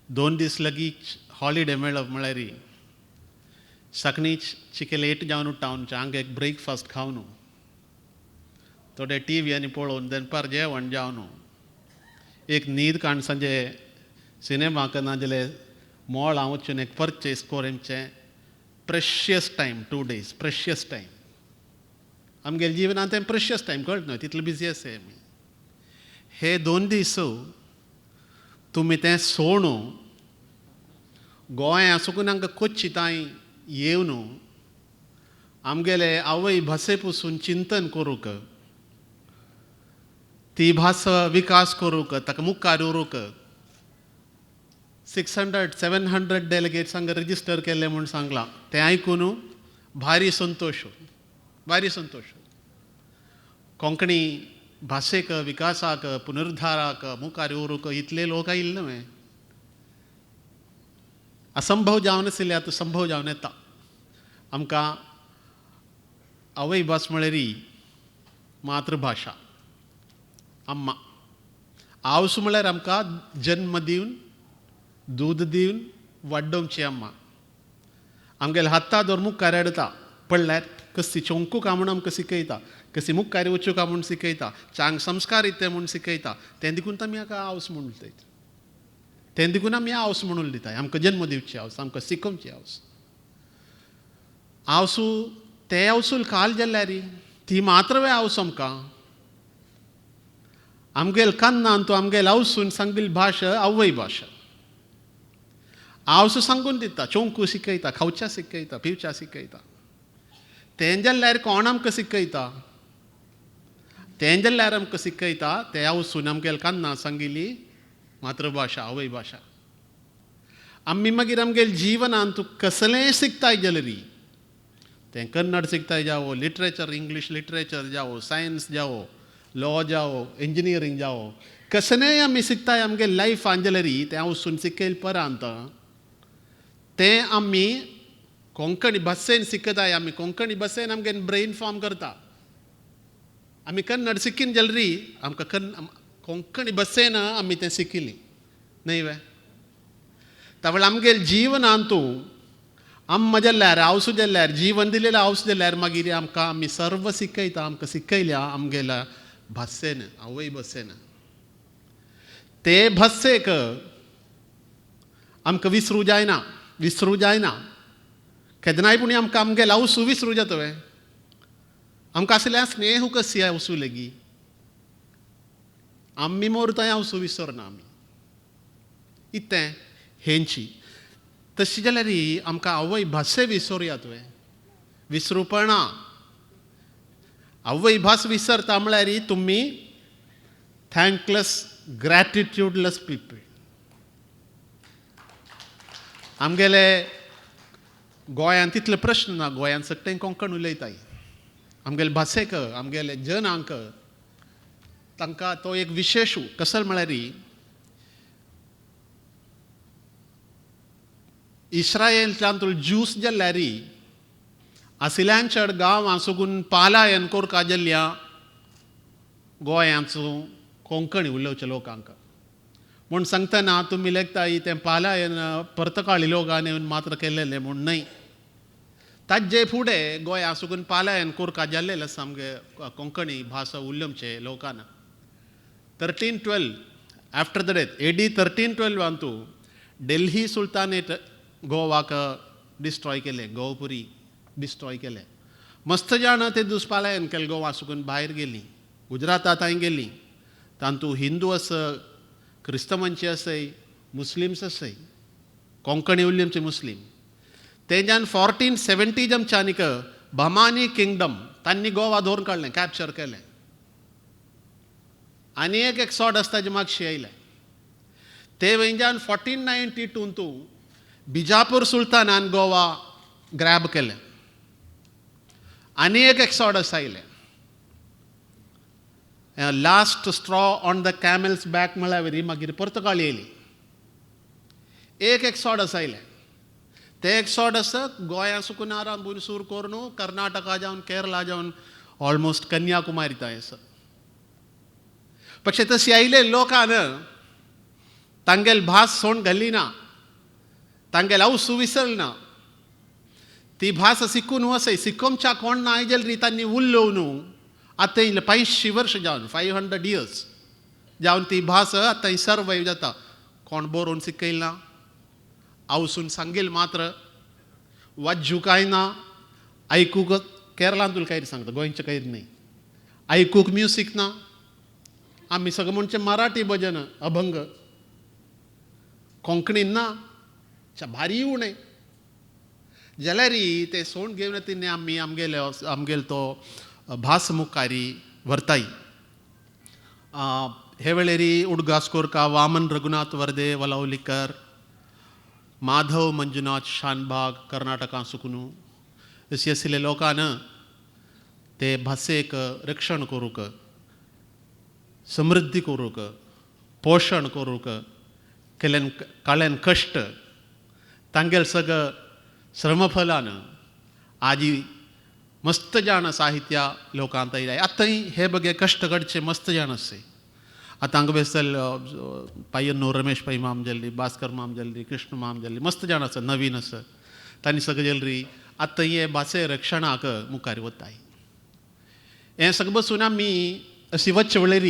2 दीस लगीच हॉलिडे मेळप म्हळ्यार सकाळीच चिके लेट जावन उठावन हांगा एक ब्रेकफास्ट खावन थोडे TV आनी पळोवन दनपार जेवण जावन एक न्हीद काण सांजे सिनेमाक नाजाल्यार मॉल हांव वचून एक परचेस कोरचें precious time 2 days precious time आमगेल्या जिवनांत तें प्रेशियस टायम कळटा न्हय तितले बिजी आसाय आमी हे 2 दीस तुमी तें सोडून गोंया आसून हांकां कोच्चिताय येवन आमगेले आवय भासे पसून चिंतन करूंक ती भास विकास करूंक ताका मुखार व्हरूंक 600-700 डेलिगेट्स हांगा रजिस्टर केल्ले म्हूण सांगलां तें आयकून भारी संतोश कोंकणी भाशेक विकासाक पुनरुद्धाराक मुखार व्हरूंक इतले लोक आयिल्ले न्हय असंभव जावन आशिल्ले आतां संभव जावन येता आमकां आवय भास म्हळ्यार मातृभाशा अम्मा आवस म्हळ्यार आमकां जन्म दिवन दूद दिवन वाडोवची अम्मा आमगेले हातां धरून मुखार हाडटा पडल्यार कशी चोंकू काय म्हूण आमकां शिकयता कशी मुखार वचूं काय म्हूण शिकयता चांग संस्कार येते म्हूण शिकयता तें देखून आमी हाका आवस म्हणून उलयता तें देखून आमी आवस म्हणून उलयताय आमकां जन्म दिवची आवस आमकां शिकोवची आवस आवसू ते आवसूल काल जाल्यार ती मात्र आवस आमगेल कन्नांतू आमगेल आवसून सांगिल्ली भाशा आवय भाशा आवसू सांगून दिता चोंकू शिकयता खावच्या शिकयता पिवच्या शिकयता तें जाल्यार कोण आमकां शिकयता तें जाल्यार आमकां शिकयता ते आवसून आमगेल कन्ना सांगिल्ली मातृभाशा आवय भाशा आमी मागीर आमगेल जिवनांत कसलेंय शिकताय जाल्यार तें कन्नड शिकताय जावो लिटरेचर इंग्लीश लिटरेचर जावो सायन्स जावो लॉ जावो इंजिनियरींग जावो कसलेंय आमी शिकताय आमगे लायफान जाल्यार तें वचून शिकयल परंत तें आमी कोंकणी भाशेन शिकताय आमी कोंकणी भाशेन आमगेन ब्रेन फॉर्म करता आमी कन्नड शिकीन जाल्यार आमकां कोंकणी भाशेन आमी तें शिकिल्लीं न्हय वे तावळ आमगेल जिवनांतू अम्मा जाल्यार आवसू जाल्यार जीवन दिलेलें आवस जाल्यार मागीर आमकां आमी सर्व शिकयता आमकां शिकयल्या आमगेल्या भाशेन आवय भाशेन ते भाशेक आमकां विसरूं जायना केदनाय पूण आमकां आमगेल आवसू विसरूं जाता वे आमकां असल्या स्नेह कशी आवसू लेगी आमी मोरताय आवसू विसरना आमी इतें हेंची तशी जाल्यार आमकां आवय भाशे विसरुया तुवें विसरूपणा आवय भास विसरता म्हळ्यार तुमी थँकलेस ग्रॅटिट्यूडलेस पीपल आमगेले गोंयांत तितले प्रश्न ना गोंयांत सगळें कोंकण उलयताय आमगेले भाशेक आमगेले जनांक तांकां तो एक विशेश कसो म्हळ्यार इस्रायेलांतून ज्यूस जाल्यार आशिल्ल्यान चड गांव आसुकून पालायन कोरका जाल्ल्या गोंयांचो कोंकणी उलोवच्या लोकांक म्हूण सांगतना तुमी लेखताय तें पालायन पर्तकाळी लोकांनी मात्र केल्लें म्हूण न्हय. ताजे फुडें गोंय आसुकून पालायन कोरका जाल्लेलें सामकें कोंकणी भास उलोवचे लोकांना. 1312 after the death AD 1312 Delhi sultanate गोवाक डिस्ट्रॉय केलें, गोवपुरी डिस्ट्रॉय केलें. मस्त जाण ते दीस पालायन केलें गोवा आसुकून भायर गेलीं, गुजराता थंय गेलीं. तातूंत हिंदू आसय, क्रिस्तमांची आसय, मुस्लिम्स आसय, कोंकणी उलयमचे मुस्लीम. तेज्यान 1470 जमच्यानीक बमानी किंगडम तांणी गोवा धरून काडलें, कॅप्चर केलें. आनी एक सॉड ताजे मागशी येयलें. ते वयल्यान 1492 बिजापूर सुलतानान गोवा ग्रॅब केलें. आनी एक सॉड आयलें. Last straw on the camels back म्हळ्यार वरी मागीर पुर्तगाळी येयली. एक सॉड आयलें. ते एक सॉड गोंया सुकून आराम सूर करून कर्नाटका जावन केरळा जावन ऑलमोस्ट कन्याकुमारी थंय पक्षे तशी आयले लोकान तांगेल भास सोड घाली ना, तांगेल हाऊस विसरना. ती भास शिकून वसय शिकोमच्या कोण ना आयजल री तांणी उरलो न्हू. आतां 500 वर्ष जावन 500 years जावन ती भास आतां सर्वायव जाता. कोण बरोवन शिकयल ना, हावसून सांगेल मात्र वाजू काय ना, आयकूक केरळांत तुला काही सांगता, गोंयचें काही नाही. आयकूक म्युसीक ना, आमी सगळें म्हणचे मराठी भजन अभंग, कोंकणीन ना, भारी उणें. जाल्यार ते सोंड घेवन तिने आमी आमगेलो तो भास मुखारी व्हरताय. हे वेळेर उडगासकोरकार वामन रघुनाथ वर्दे वलावलीकर, माधव मंजुनाथ शानबाग कर्नाटका सुकून अशी आशिल्ले लोकान ते भासेक रक्षण करूंक, समृद्धी करूंक, पोशण करूंक केलें काळेन कश्ट तांगेल सगळं श्रमफलान आजी मस्त जाण साहित्या लोकांत येयलाय. आतांय हे बगे कश्ट करचे मस्त जाण आसय. आतां हांगा बेसल पायन्नूर रमेश पै माम जाल्ली, भास्कर माम जाल्ली, कृष्ण माम जाल्ली, मस्त जाण आसा, नवीन आसा. तांणी सगळें जाल्ली आतां हे भासे रक्षणाक मुखार वताय. हें सगळें बसून आमी अशी वच्चे वेळेर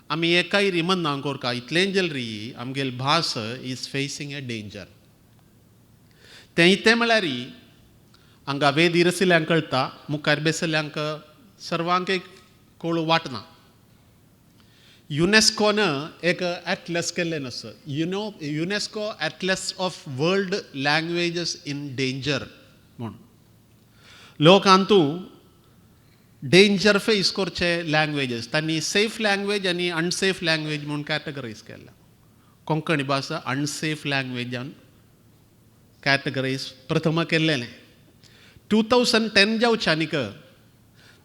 आमी एकाय रिमन कोरका इतलें जाल्ली आमगेल भास इज फेसिंग ए डेंजर. तें इतें म्हळ्यार हांगा वेद इरसिल्ल्यांक कळटा, मुखार बेसल्ल्यांक सर्वांक एक कळू वाटना. युनेस्कोन एक एटलस केल्लें आसा, UNESCO Atlas of world languages in danger म्हूण. लोक हातूंत डेंजर फेस करचे लँग्वेजीस तांणी सेफ लँग्वेज आनी अनसेफ लँग्वेज म्हूण कॅटेगरायज केला. कोंकणी भाशा अनसेफ लँग्वेजान कॅटेगरायज प्रथम केल्लें. 2010 जावच्यानीक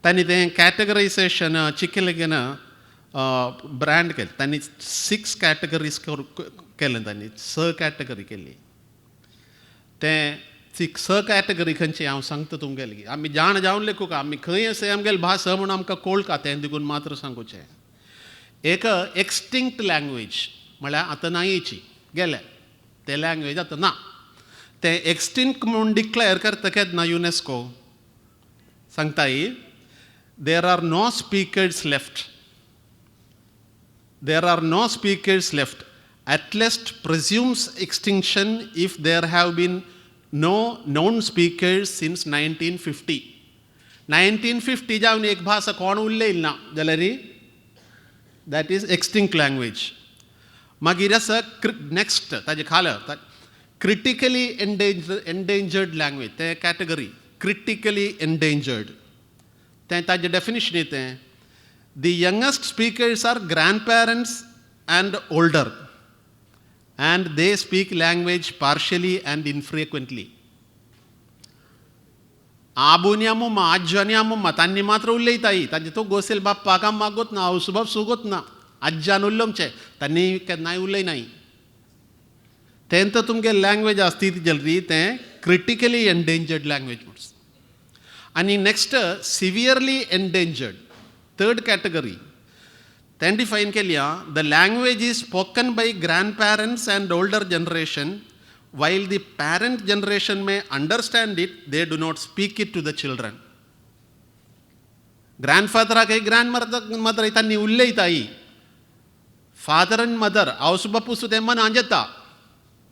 तांणी तें कॅटेगरायजेशन चिकिलेगेन ब्रँड केलें. तांणी 6 कॅटेगरीज केलें, तांणी 6 कॅटेगरी केली. तें 6 कॅटेगरी खंयची हांव सांगता तुमगेली. आमी जाण जावन लेखूक आमी खंय अशें आमगेल भास म्हूण आमकां कळटा तें देखून मात्र सांगूचें. एक एक्सटिंक्ट लँग्वेज म्हळ्यार आतां नायेची गेले तें लँग्वेज आतां ना. तें एक्सटिंक्ट म्हणून डिक्लेअर करता केन्ना युनेस्को सांगताय there are no speakers left. There are no speakers left. At least presumes extinction if there have been no known speakers since 1950. 1950 जावन एक भाषा कोण उलयली ना जाल्यार that is extinct language. मागीर आसा नेक्स्ट ताजे खाल critically endangered language. ते category critically endangered. तें ताजे definition येतें the youngest speakers are grandparents and older and they speak language partially and infrequently. आबुन्या मुम्मा आज्जान्या मुम्मा तांणी मात्र उलयताय. ताजे तो गोसेल बाप पाकाम मागोत ना, आवसुबाब सुगोत ना, आज्जान उलोवचे तांणी केन्नाय उलयनाय. तें तर तुमगे लँग्वेज आसती ती जल्दी तें क्रिटिकली एंडेंजर्ड लँग्वेज म्हणून. आणि next severely endangered, third category. तें डिफायन केल्या the language is spoken by grandparents and older generation while the parent generation may understand it, they do not speak it to the children. ग्रँडफादराक grandmother तांणी उलयताय, father आनी mother आवस बापूय सुद्दां मनां येता,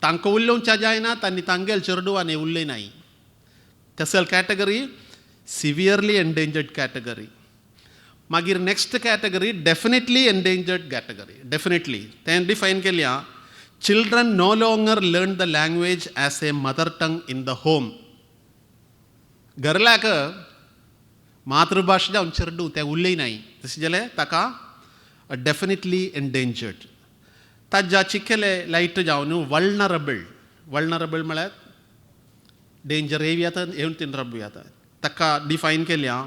तांकां उलोवच्या जायना, तांणी तांगेल चेडूआनी उलयनाय. तसल कॅटेगरी सिवियरली एंडेंजर्ड कॅटेगरी. मागीर next category definitely endangered category. Definitely तें डिफायन केल्या children no longer learn the language as a mother tongue in the home. घरल्याक मातृभाशा जावन चेडूं तें उलयनाय, तशें जाल्यार ताका डेफिनेटली एंडेंजर्ड. ताज्या चिखेले लायट जावन वल्नरबल. वल्नरबल म्हळ्यार डेंजर येवं येता, येवन तीन रब्बू येता. ताका डिफायन केल्या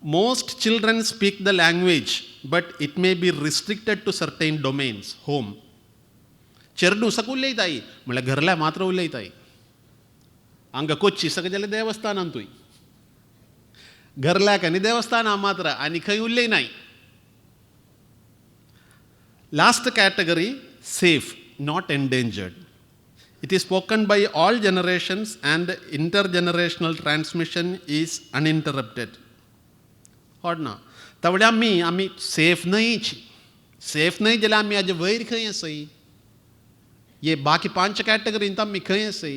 most children speak the language but it may be restricted to certain domains. Home चेडूं सक उलयताय म्हळ्यार घरल्या मात्र उलयताय. हांगा कोच्ची सक जाल्यार देवस्थानांतूय, घरल्याक आनी देवस्थानां मात्र आनी खंय उलयनाय. Last category safe, not endangered. It is spoken by all generations and intergenerational transmission is uninterrupted. होड ना तवडे आमी सेफ न्हयच. सेफ न्हय जाल्यार आमी हाजे वयर खंय आसय. ये बाकी 5 कॅटेगरींत आमी खंय आसय.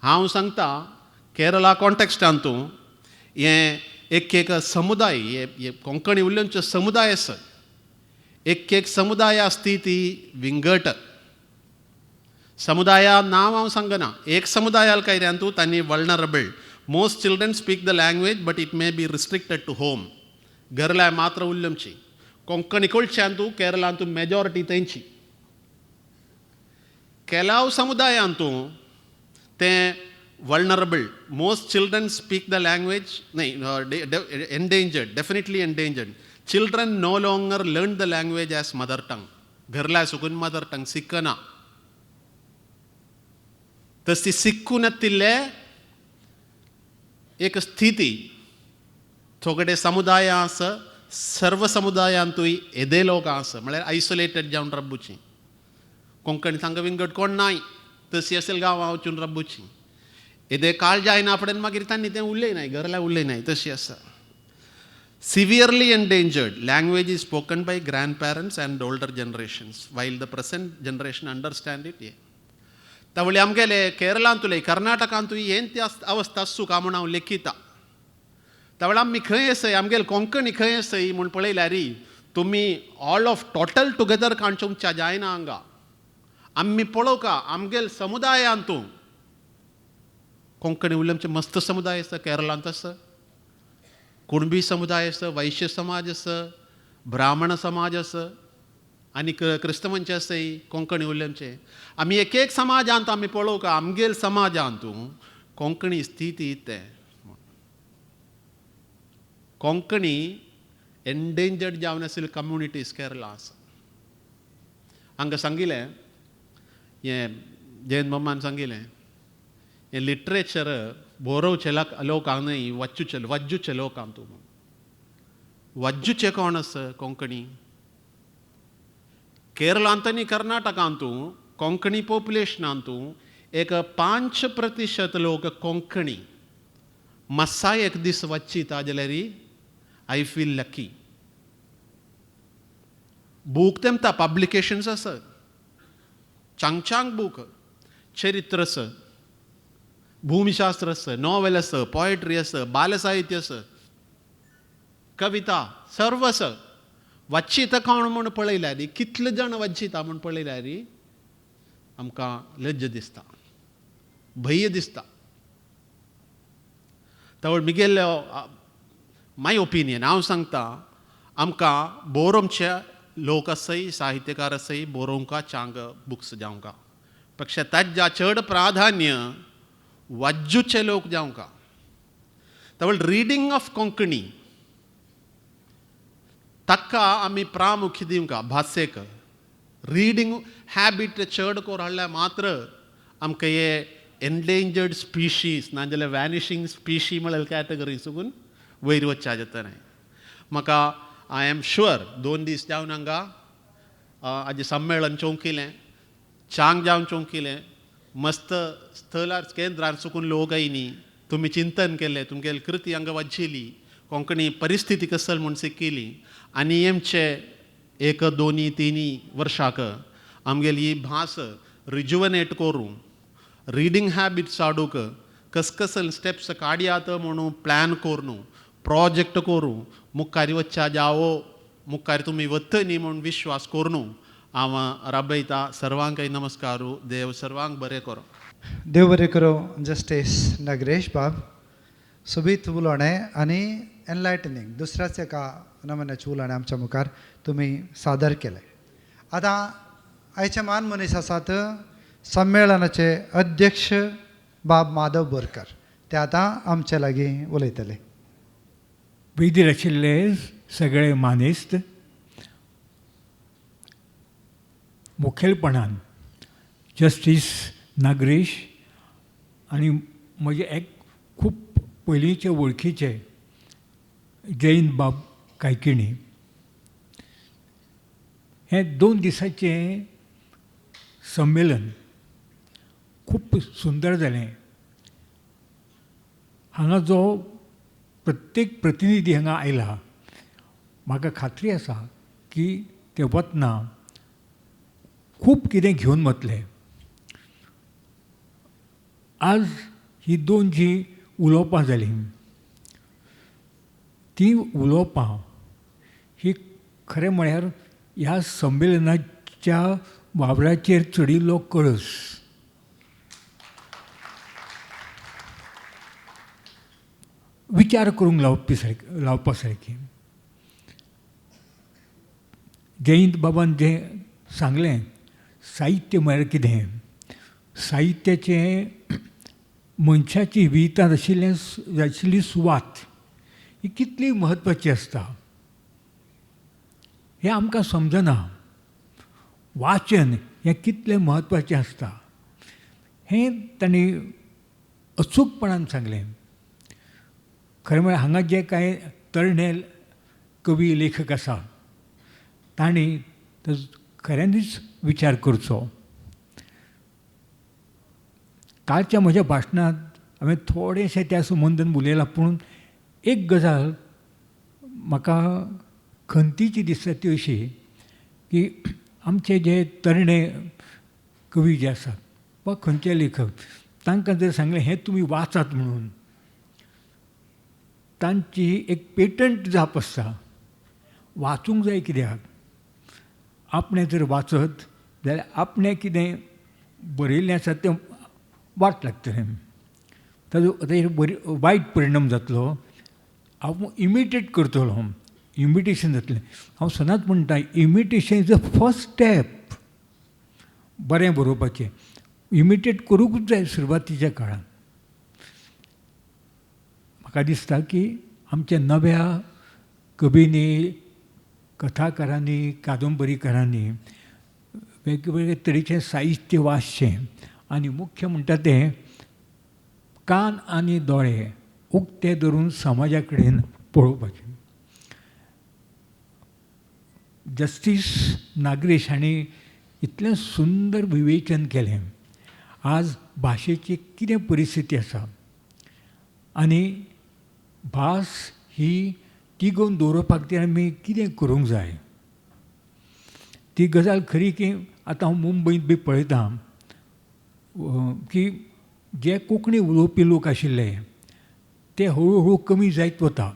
हांव सांगता केरळा कॉन्टेक्स्टांतू हें एक समुदाय, हे कोंकणी उलयनचे समुदाय आसा. एक समुदाय आसती ती विंगट. समुदाया नांव हांव सांगना. एक समुदायाल कैऱ्यांतू तांणी vulnerable. Most children speak the language but it may be restricted to home. घरल्या मात्र उलयमची. कोंकणी कडच्यांतू केरळांतू मेजॉरिटी तेंची. केलाव समुदायांतू तें vulnerable. Most children speak the language न्हय endangered, definitely endangered. Children no longer learn the language as mother tongue. घरल्या सुकून मदर टंग शिकना. तशी शिकून येतिल्ले एक स्थिती थोडे समुदायां आसा, सर्व समुदायांतूय येदे लोक आसा म्हळ्यार आयसोलेटेड जावन रब्बूची. कोंकणी तांकां विंगड कोण नाय, तशी असेल गांवां वचून रब्बूची. येदे काळ जायना फुडें मागीर तांणी तें उलयनाय, घरल्या उलयनाय, तशी आसा. Severely endangered language is spoken by grandparents and older generations while the present generation understand it. तवळे आमगेले केरळांतूय कर्नाटकांतूय हें ती अवस्था आसूं काय म्हूण हांव लेखिता. तवळे आमी खंय आसय, आमगेले कोंकणी खंय आसय म्हूण पळयल्यार तुमी ऑल ऑफ टोटल टुगेदर काणचोवच्या जायना. हांगा आमी पळोवका आमगेले समुदायांतू कोंकणी उलयमचे मस्त समुदाय आसा. केरळांत आसा कुणबी समुदाय आसा, वैश्य समाज आसा, ब्राह्मण समाज आसा आनी क्रिस्तवांचे आसाय कोंकणी उलयमचे. आमी एक समाजांत आमी पळोवका आमगेले समाजांतू कोंकणी स्थिती तें. कोंकणी एंडेंजर्ड जावन आशिल्ले कम्युनिटीज केरळा आसा. हांगा सांगिल्लें हें जयंत मम्मान सांगिल्लें हें लिटरेचर बरोवचे लोकांक न्हय, वज्जूचे लोकांक. तूं वज्जूचे कोण आसा कोंकणी. केरळांत आनी कर्नाटकांतू कोंकणी पॉप्युलेशनांतू एक 5% लोक कोंकणी. मातसाय एक दीस वच्चिता जाल्यार आय फील लकी. बूक तेमता पब्लिकेशन्स आसात, चांग बूक, चरित्र आसा, भूमिशास्त्र आसा, नॉवेल आसा, पोएट्री आसा, बालसाहित्य आसा, कविता सर्व आसा. वच्चिता कोण म्हूण पळयल्यार कितले जाण वच्चिता म्हूण पळयल्यार आमकां लज्ज दिसता, भंय दिसता. तवळ मिगेल माय ओपिनियन हांव सांगता आमकां बरोवचे लोक आसाय, साहित्यकार आसाय, बरोवंका चांग बुक्स जावंका. पेक्षा ताज्या चड प्राधान्य वज्जूचे लोक जावंका. तवळ रिडींग ऑफ कोंकणी ताका आमी प्रामुख्य दिवंका. भासेक रिडींग हॅबीट चड कोर हाडल्यार मात्र आमकां हे एन्डेंजर्ड स्पिशीज नाजाल्यार वॅनिशींग स्पिशी म्हळ्यार कॅटेगरी सुकून वयर वचच्या जाता नाही म्हाका आय एम शुअर 2 दीस जावन हांगा हाजें संमेलन चौंकिलें चांग जावन चौंकिलें मस्त स्थलार केंद्रार चुकून लोक आयनी तुमी चिंतन केलें तुमगेली कृती हांगा वाचिली कोंकणी परिस्थिती कसल म्हूण शिकिली आनी हेमचे 1 2 3 वर्साक आमगेली ही भास रिजुवनेट करूं रिडींग हॅबिट्स हाडूंक कसकसल स्टेप्स काडयात म्हणून प्लॅन करूं प्रोजेक्ट करूं मुखार वच्चा जावो मुखार तुमी वत न्ही म्हणून विश्वास करूं हांव राबयता सर्वांकय नमस्कारू देव सर्वांक बरें करो देव बरें करो जस्टीस नगरेश बाब सोबीत उलोवणें आनी एनलायटनींग दुसऱ्याच एका नमुन्याचें उलोवणें आमच्या मुखार तुमी सादर केलें आतां आयचे मान मनीस आसात संमेलनाचे अध्यक्ष बाब माधव बोरकर ते आतां आमचे लागीं उलयतले वेदीर आशिल्ले सगळे मानेस्त मुखेलपणान जस्टीस नागरेश आनी म्हजे एक खूब पयलींचे वळखीचे जयंत बाब कायकिणी हें 2 दिसांचें संमेलन खूब सुंदर जालें हांगा जो प्रत्येक प्रतिनिधी हांगा आयला म्हाका खात्री आसा की ते वतना खूब कितें घेवन वतले आज ही 2 जी उलोवपां जालीं ती उलोवपां ही खरें म्हळ्यार ह्या संमेलनाच्या वावराचेर चडिल्लो कळस विचार करूंक लावपा सारकी जयंत बाबान जें सांगलें साहित्य म्हळ्यार कितें साहित्याचें मनशाची जिवितांत आशिल्ली सुवात ही कितली म्हत्वाची आसता हें आमकां समजना वाचन हें कितलें म्हत्वाचें आसता हें तांणी अचूकपणान सांगलें खरें म्हळ्यार हांगा जे कांय तरणे कवी लेखक आसा तांणी खऱ्यांनीच विचार करचो कालच्या म्हज्या भाशणांत हांवें थोडेशें त्या संबंदान उलयलां पूण एक गजाल म्हाका खंतीची दिसता ती अशी की आमचे जे तरणे कवी जे आसात वा खंयचे लेखक तांकां जर सांगलें हें तुमी वाचात म्हणून तांची एक पेटंट जाप आसता वाचूंक जाय कित्याक आपणें जर वाचत जाल्यार आपणें कितें बरयल्लें आसा तें वाट लागतलें ताजेर वायट परिणाम जातलो हांव इमिटेट करतलो इमिटेशन जातलें हांव सदांच म्हणटा imitation is the first step बरें बरोवपाचें इमिटेट करूंकूच जाय सुरवातीच्या काळांत म्हाका दिसता की आमच्या नव्या कवींनी कथाकारांनी कादंबरीकारांनी वेगवेगळे तरेचें साहित्य वाचचें आनी मुख्य म्हणटा तें कान आनी दोळे उक्ते धरून समाजा कडेन पळोवपाचें जस्टीस नागरेश हांणी इतलें सुंदर विवेचन केलें आज भाशेची कितें परिस्थिती आसा आनी भास ही तिगोवन दवरपाक खातीर आमी कितें करूंक जाय ती गजाल खरी की आतां हांव मुंबयत बी पळयतां की जे कोंकणी उलोवपी लोक आशिल्ले ते हळू हळू कमी जायत वता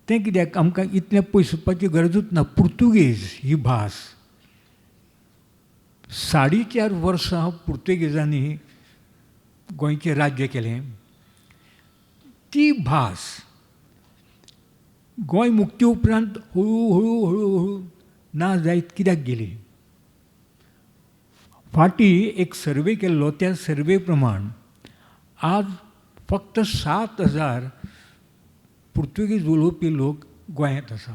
तें कित्याक आमकां इतलें पयस वचपाची गरजूच ना पुर्तुगेज ही भास 4.5 वर्सां पुर्तुगेजांनी गोंयचें राज्य केलें ती भास गोंय मुक्ती उपरांत हळू हळू हळू हळू ना जायत कित्याक गेली फाटीं एक सर्वे केल्लो त्या सर्वे प्रमाण आज फक्त 7,000 पुर्तुगीज उलोवपी लोक गोंयांत आसा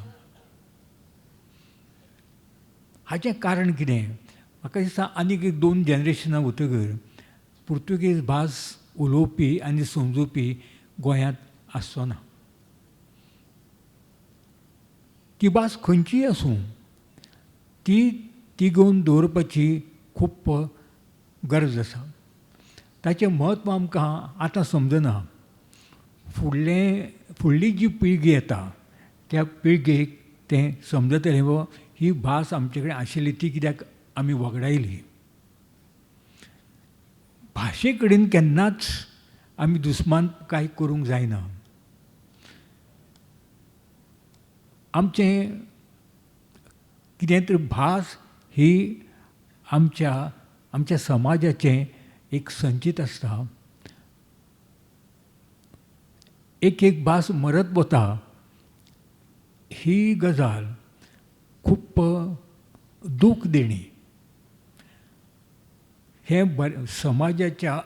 हाचें कारण कितें म्हाका दिसता आनीक 2 जनरेशनां वतकर पुर्तुगेज भास उलोवपी आनी समजुवपी गोंयांत आसचो ना. ती भास खंयचीय आसूं ती तिगोवन दवरपाची खूब गरज आसा. ताचें म्हत्व आमकां आतां समजना. फुडली जी पिळगी येता त्या पिळगेक तें समजतलें व ही भास आमचे कडेन आशिल्ली ती कित्याक आमी वगडायली. भाशे कडेन केन्नाच आमी दुस्मान कांय करूंक जायना. आमचें कितें तरी भास ही आमच्या समाजाचें एक संचीत आसता. एक भास मरत वता ही गजाल खूब दूख देणी. हें समाजाच्या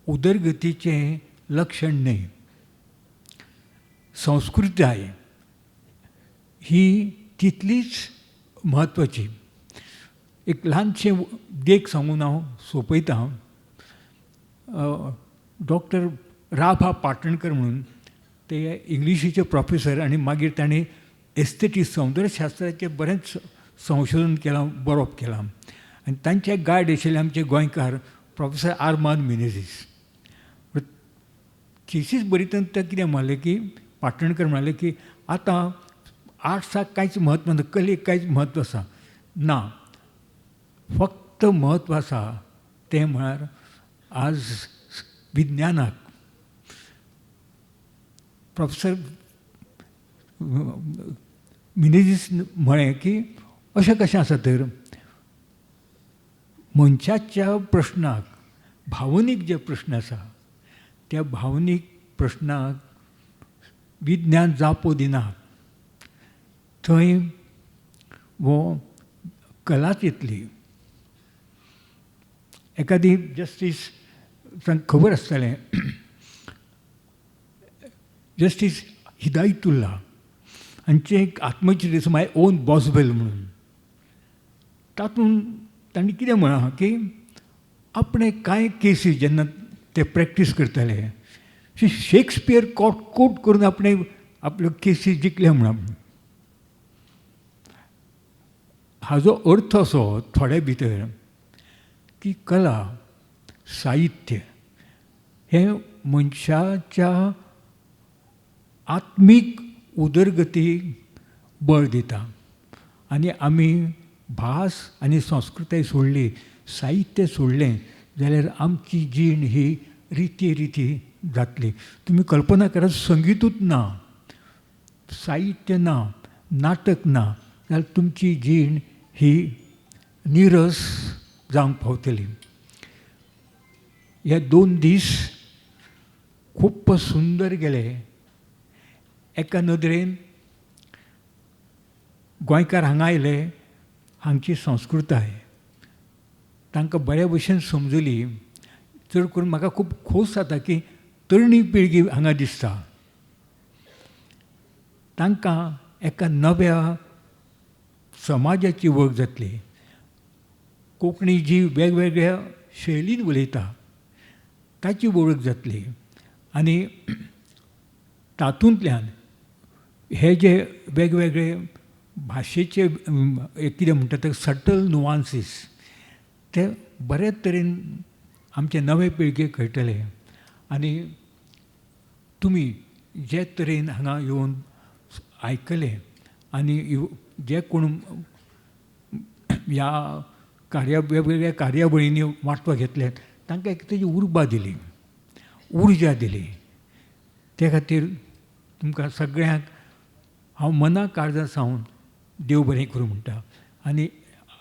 उदरगतीचें लक्षण न्ही. संस्कृताय ही तितलीच म्हत्वाची. एक ल्हानशें देख सांगून हांव सोंपयतां. डॉक्टर रा पाटणकर म्हणून ते इंग्लिशीचे प्रोफेसर आनी मागीर ताणें एस्थेटिक्स सौंदर्यशास्त्राचें बरेंच संशोधन केलां, बरोवप केलां. आनी तांचे गायड आशिल्ले आमचे गोंयकार प्रोफेसर आर्मांद मिनेझीस. थिसीस बरयतना ते कितें म्हणलें की पाटणकर म्हणलें की आतां आर्ट्साक कांयच म्हत्व ना, कलेक कांयच म्हत्व आसा ना. फक्त म्हत्व आसा तें म्हळ्यार आज विज्ञानाक. प्रोफेसर मिनेझीस म्हळें की अशें कशें आसा तर मनशाच्या प्रश्नाक भावनीक जे प्रश्न आसा त्या भावनीक प्रश्नाक विज्ञान जापो दिना. थंय वो कलाच येतली. एकादी जस्टीस खबर आसतलें जस्टीस हिदायतुल्ला हांचें एक आत्मचरित्र माय ओन बॉसबेल म्हणून. तातूंत तांणी कितें म्हळां की आपणे कांय केसी जेन्ना ते प्रॅक्टीस करताले शेक्सपियर कोट करून आपणे आपल्यो केसी जिखले म्हणून. हाजो अर्थ असो थोडे भितर की कला साहित्य हें मनशाच्या आत्मीक उदरगतीक बळ दिता. आनी आमी भास आनी संस्कृताय सोडली, साहित्य सोडलें जाल्यार आमची जीण ही रिती जातली. तुमी कल्पना करात, संगीतूच ना, साहित्य ना, नाटक ना जाल्यार तुमची जीण ही निरस जावंक पावतली. हे 2 दीस खूब सुंदर गेले. एका नदरेन गोंयकार हांगा आयले, हांगची संस्कृताय तांकां बऱ्या भशेन समजली. चड करून म्हाका खूब खोस जाता की तरणी पिळगी हांगा दिसता. तांकां एका नव्या समाजाची वळख जातली. कोंकणी जी वेगवेगळ्या शैलीन उलयता ताची वळख जातली. आनी तातूंतल्यान हे जे वेगवेगळे भाशेचे कितें म्हणटा ते सटल नुवांसीस ते बरे तरेन आमचे नवे पिळगेक कळटले. आनी तुमी जे तरेन हांगा येवन आयकले आनी जे कोण ह्या वेगवेगळ्या कार्यावळींनी वांटो घेतल्यात तांकां एक तेजी उर्बा दिली, उर्जा दिली. ते खातीर तुमकां सगळ्यांक हांव मना काळजा सावन देव बरें करूं म्हणटा. आनी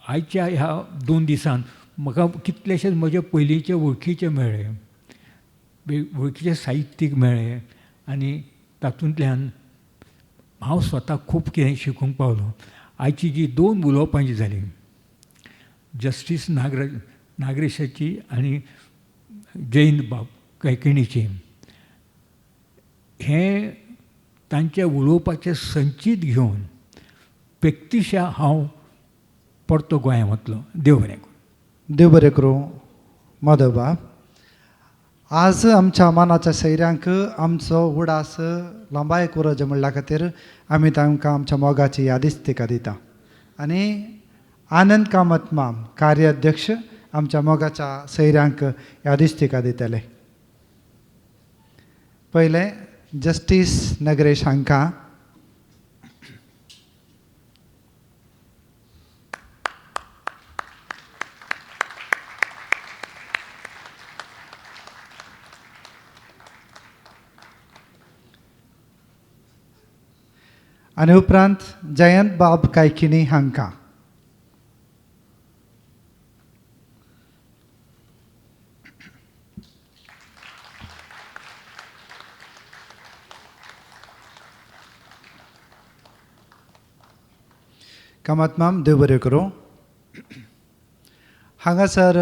आयच्या ह्या 2 दिसान म्हाका कितलेशेच म्हजे पयलींचे वळखीचे मेळ्ळे, वळखीचे साहित्यीक मेळ्ळे. आनी तातूंतल्यान हांव स्वता खूब कितें शिकूंक पावलो. आयची जी 2 उलोवपां जी जालीं जस्टीस नागरेशाची आनी जयंत बाब कैकिणीची, हें तांचे उलोवपाचें संचीत घेवन व्यक्तिशा हांव परतो गोंयांत वतलो. देव बरें करूं. देव बरें करूं माधव बाब. आज आमच्या मनाच्या सैऱ्यांक आमचो उडास लंबाय कुरज म्हणल्या खातीर आमी तांकां आमच्या मोगाची यादीच तिका दिता आनी आनंद कामत माम कार्याध्यक्ष आमच्या मोगाच्या सैऱ्यांक यादीच तिका दितले. पहिले जस्टीस नगरेश हांकां आनी उपरांत जयंत बाब कायकिनी हांकां कामत माम देव बरें करूं. हांगासर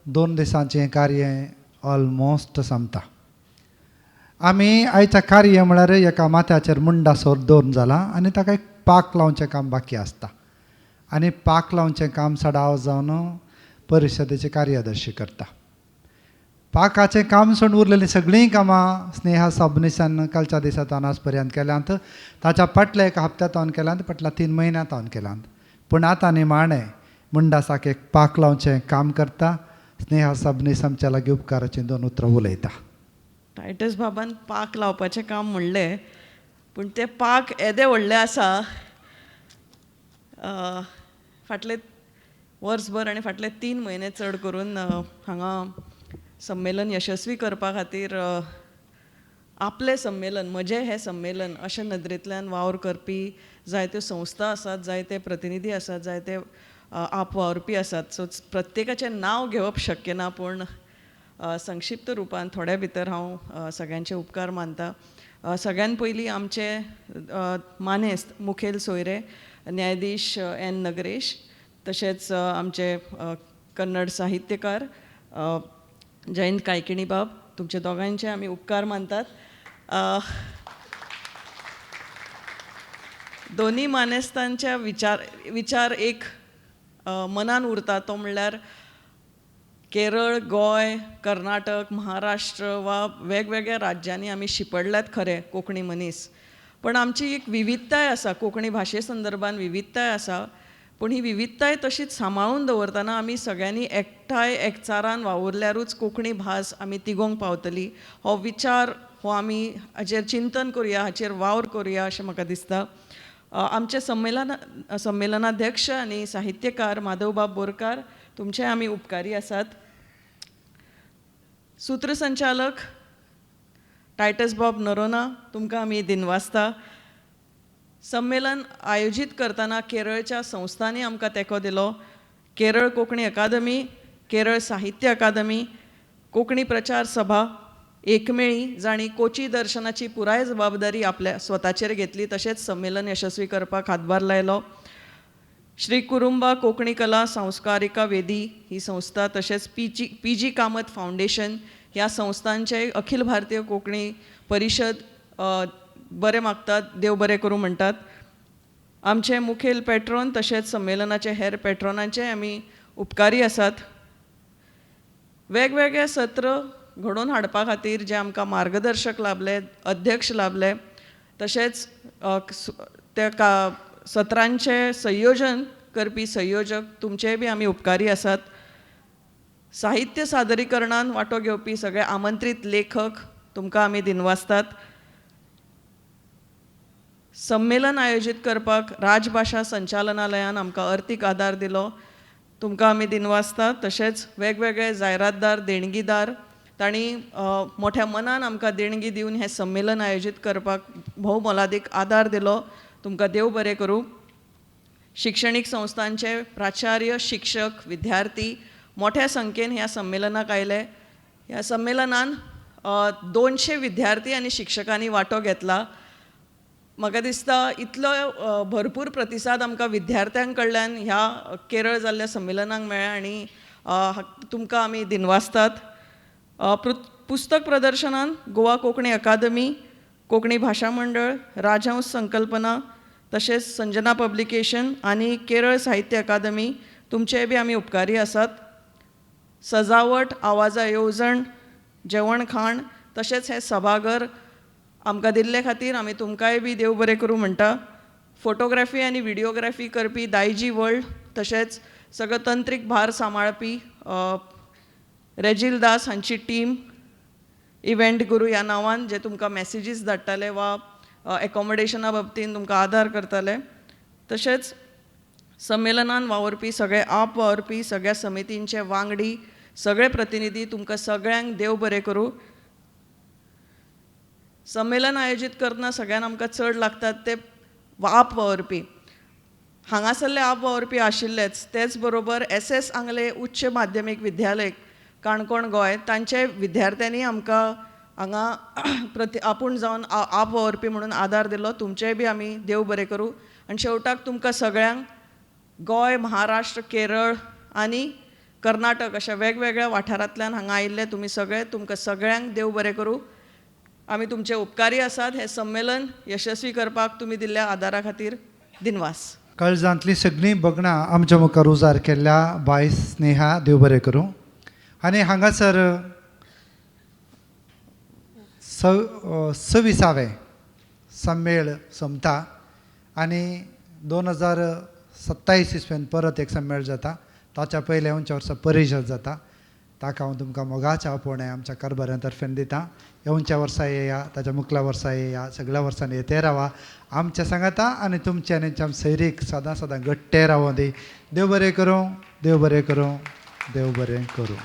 2 दिसांचें कार्य ऑलमोस्ट संपता. आमी आयच्या कार्य म्हळ्यार एका माथ्याचेर मुंडासोर दवरून जालां आनी ताका एक पाक लावचें काम बाकी आसता आनी पाक लावचें काम सडाव जावन परिशदेचे कार्यदर्शी करता. पाकाचें काम सोडून उरलेलीं सगळीं कामां स्नेहा सबनीसान कालच्या दिसांतल्यान आज पर्यंत केल्यांत. ताच्या फाटल्या 1 हप्त्यांत केल्यांत, फाटल्या 3 म्हयन्यांत केल्यांत. पूण आतां निमाणें मुंडासाक एक पाक लावचें काम करता. स्नेहा सबनीस आमच्या लागीं उपकाराचीं 2 उतरां उलयता. टायटस बाबान पाक लावपाचें काम म्हणलें, पूण तें पाक येदें व्हडलें आसा. फाटले वर्सभर आनी फाटले 3 म्हयने चड करून हांगा संमेलन यशस्वी करपा खातीर आपलें संमेलन, म्हजें हें संमेलन अशें नदरेंतल्यान वावर करपी जायत्यो संस्था आसात, जायते प्रतिनिधी आसात, जायते आपवावरपी आसात. सो प्रत्येकाचें नांव घेवप शक्य ना, पूण संक्षिप्त रुपान थोड्या भितर हांव सगळ्यांचे उपकार मानता. सगळ्यान पयलीं आमचे मानेस्त मुखेल सोयरे न्यायाधीश एन नगरेश, तशेंच आमचे कन्नड साहित्यकार जयंत कायकिणी बाब, तुमचे दोगांचे आमी उपकार मानतात. दोनी मानेस्तांच्या विचार एक मनान उरता, तो म्हणल्यार केरळ, गोंय, कर्नाटक, महाराष्ट्र वा वेगवेगळ्या राज्यांनी आमी शिपडल्यात खरे कोंकणी मनीस, पण आमची एक विविधताय आसा, कोंकणी भाशे संदर्भान विविधताय आसा. पूण ही विविधताय तशीच सांबाळून दवरतना आमी सगळ्यांनी एकठांय एकचारान वावुरल्यारूच कोंकणी भास आमी तिगोवंक पावतली. हो विचार हो आमी हाचेर चिंतन करुया, हाचेर वावर करुया अशें म्हाका दिसता. आमचे संमेलनाध्यक्ष आनी साहित्यकार माधवबाब बोरकार, तुमचे आमी उपकारी आसात. सूत्रसंचालक टायटस बाब नरोना, तुमकां आमी दिनवासता. संमेलन आयोजीत करतना केरळच्या संस्थांनी आमकां तेंको दिलो. केरळ कोंकणी अकादमी, केरळ साहित्य अकादमी, कोंकणी प्रचार सभा, एकमेळी जाणी कोची दर्शनाची पुराय जबाबदारी आपल्या स्वताचेर घेतली, तशेंच संमेलन यशस्वी करपाक हातभार लायलो. श्री कुरुंबा कोंकणी कला संस्कारिका वेदी ही संस्था, तशेंच पी.जी. कामत फावंडेशन ह्या संस्थांचे अखिल भारतीय कोंकणी परिशद बरें मागतात, देव बरें करूं म्हणटात. आमचे मुखेल पेट्रोन तशेंच संमेलनाचे हेर पेट्रोनांचे आमी उपकारी आसात. वेगवेगळे सत्र घडोवन हाडपा खातीर जे आमकां मार्गदर्शक लाभले, अध्यक्ष लाभले, तशेंच त्या सत्रांचे संयोजन करपी संयोजक, तुमचेय बी आमी उपकारी आसात. साहित्य सादरीकरणान वांटो घेवपी सगळे आमंत्रीत लेखक, तुमकां आमी दिनवासतात. संमेलन आयोजीत करपाक राजभाशा संचालनालयान आमकां अर्थीक आदार दिलो, तुमकां आमी दिनवासतात. तशेंच वेगवेगळे जायरातदार, देणगीदार, तांणी मोठ्या मनान आमकां देणगी दिवन हें संमेलन आयोजीत करपाक भोव मोलादीक आदार दिलो, तुमकां देव बरें करूं. शिक्षणीक संस्थांचे प्राचार्य, शिक्षक, विद्यार्थी मोठ्या संख्येन ह्या संमेलनाक आयले. ह्या संमेलनान 200 विद्यार्थी आनी शिक्षकांनी वांटो घेतला. म्हाका दिसता इतलो भरपूर प्रतिसाद आमकां विद्यार्थ्यां कडल्यान ह्या केरळ जाल्ल्या संमेलनाक मेळ्ळ्या आनी तुमकां आमी दिनवासतात. पुस्तक प्रदर्शनान गोवा कोंकणी अकादमी, कोंकणी भाशा मंडळ, राजहंस संकल्पना, तशेंच संजना पब्लिकेशन आनी केरळ साहित्य अकादमी, तुमचे बी आमी उपकारी आसात. सजावट, आवाजा येवजण, जेवण खाण तशेंच हें सभाघर आमकां दिल्ले खातीर आमी तुमकांय बी देव बरें करूं म्हणटा. फोटोग्राफी आनी व्हिडिओग्राफी करपी दायजी वर्ल्ड तशेंच सगळो तंत्रीक भार सांबाळपी रेजिल दास हांची टीम, इव्हेंट गुरू ह्या नांवान जे तुमकां मॅसेजीस धाडटाले वा एकोमोडेशना बाबतींत तुमकां आदार करताले. तशेंच संमेलनान वावरपी सगळे आप वावरपी सगळ्या समितींचे वांगडी सगळे प्रतिनिधी तुमकां सगळ्यांक देव बरें करूं. संमेलन आयोजीत करतना सगळ्यान आमकां चड लागतात ते आप वावरपी. हांगासरले आप वावरपी आशिल्लेच तेच बरोबर SS आंगले उच्च माध्यमीक विद्यालय काणकोण गोंय तांचे विद्यार्थ्यांनी आमकां हांगा आपूण जावन आप वावरपी म्हणून आदार दिलो. तुमचेय बी आमी देव बरें करूं. आनी शेवटाक तुमकां सगळ्यांक गोंय, महाराष्ट्र, केरळ आनी कर्नाटक अशा वेगवेगळ्या वाठारांतल्यान हांगा आयिल्ले तुमी सगळे तुमकां सगळ्यांक देव बरें करूं. आमी तुमचे उपकारी आसात. हें संमेलन यशस्वी करपाक तुमी दिल्ल्या आदारा खातीर दिनवास. काळजांतलीं सगळीं भगणां आमच्या मुखार उजार केल्ल्या बाय स्नेहा देव बरें करूं. आनी हांगासर 26वें संमेळ सोंपता आनी 2027 इस्व्यान परत एक संमेळ जाता. ताच्या पयले येवच्या वर्सा परिशद जाता. ताका हांव तुमकां मोगाच्या आपोवणें आमच्या कारभाऱ्यां तर्फेन दितां. येवच्या वर्सा येया, ताच्या मुखल्या वर्सा येया, सगळ्या वर्सांनी येते रावा. आमच्या सांगाता आनी तुमचे आनी आमच्या सैरीक सदां सदां घट्टे रावो दी. देव बरें करूं, देव बरें करूं, देव बरें करूं.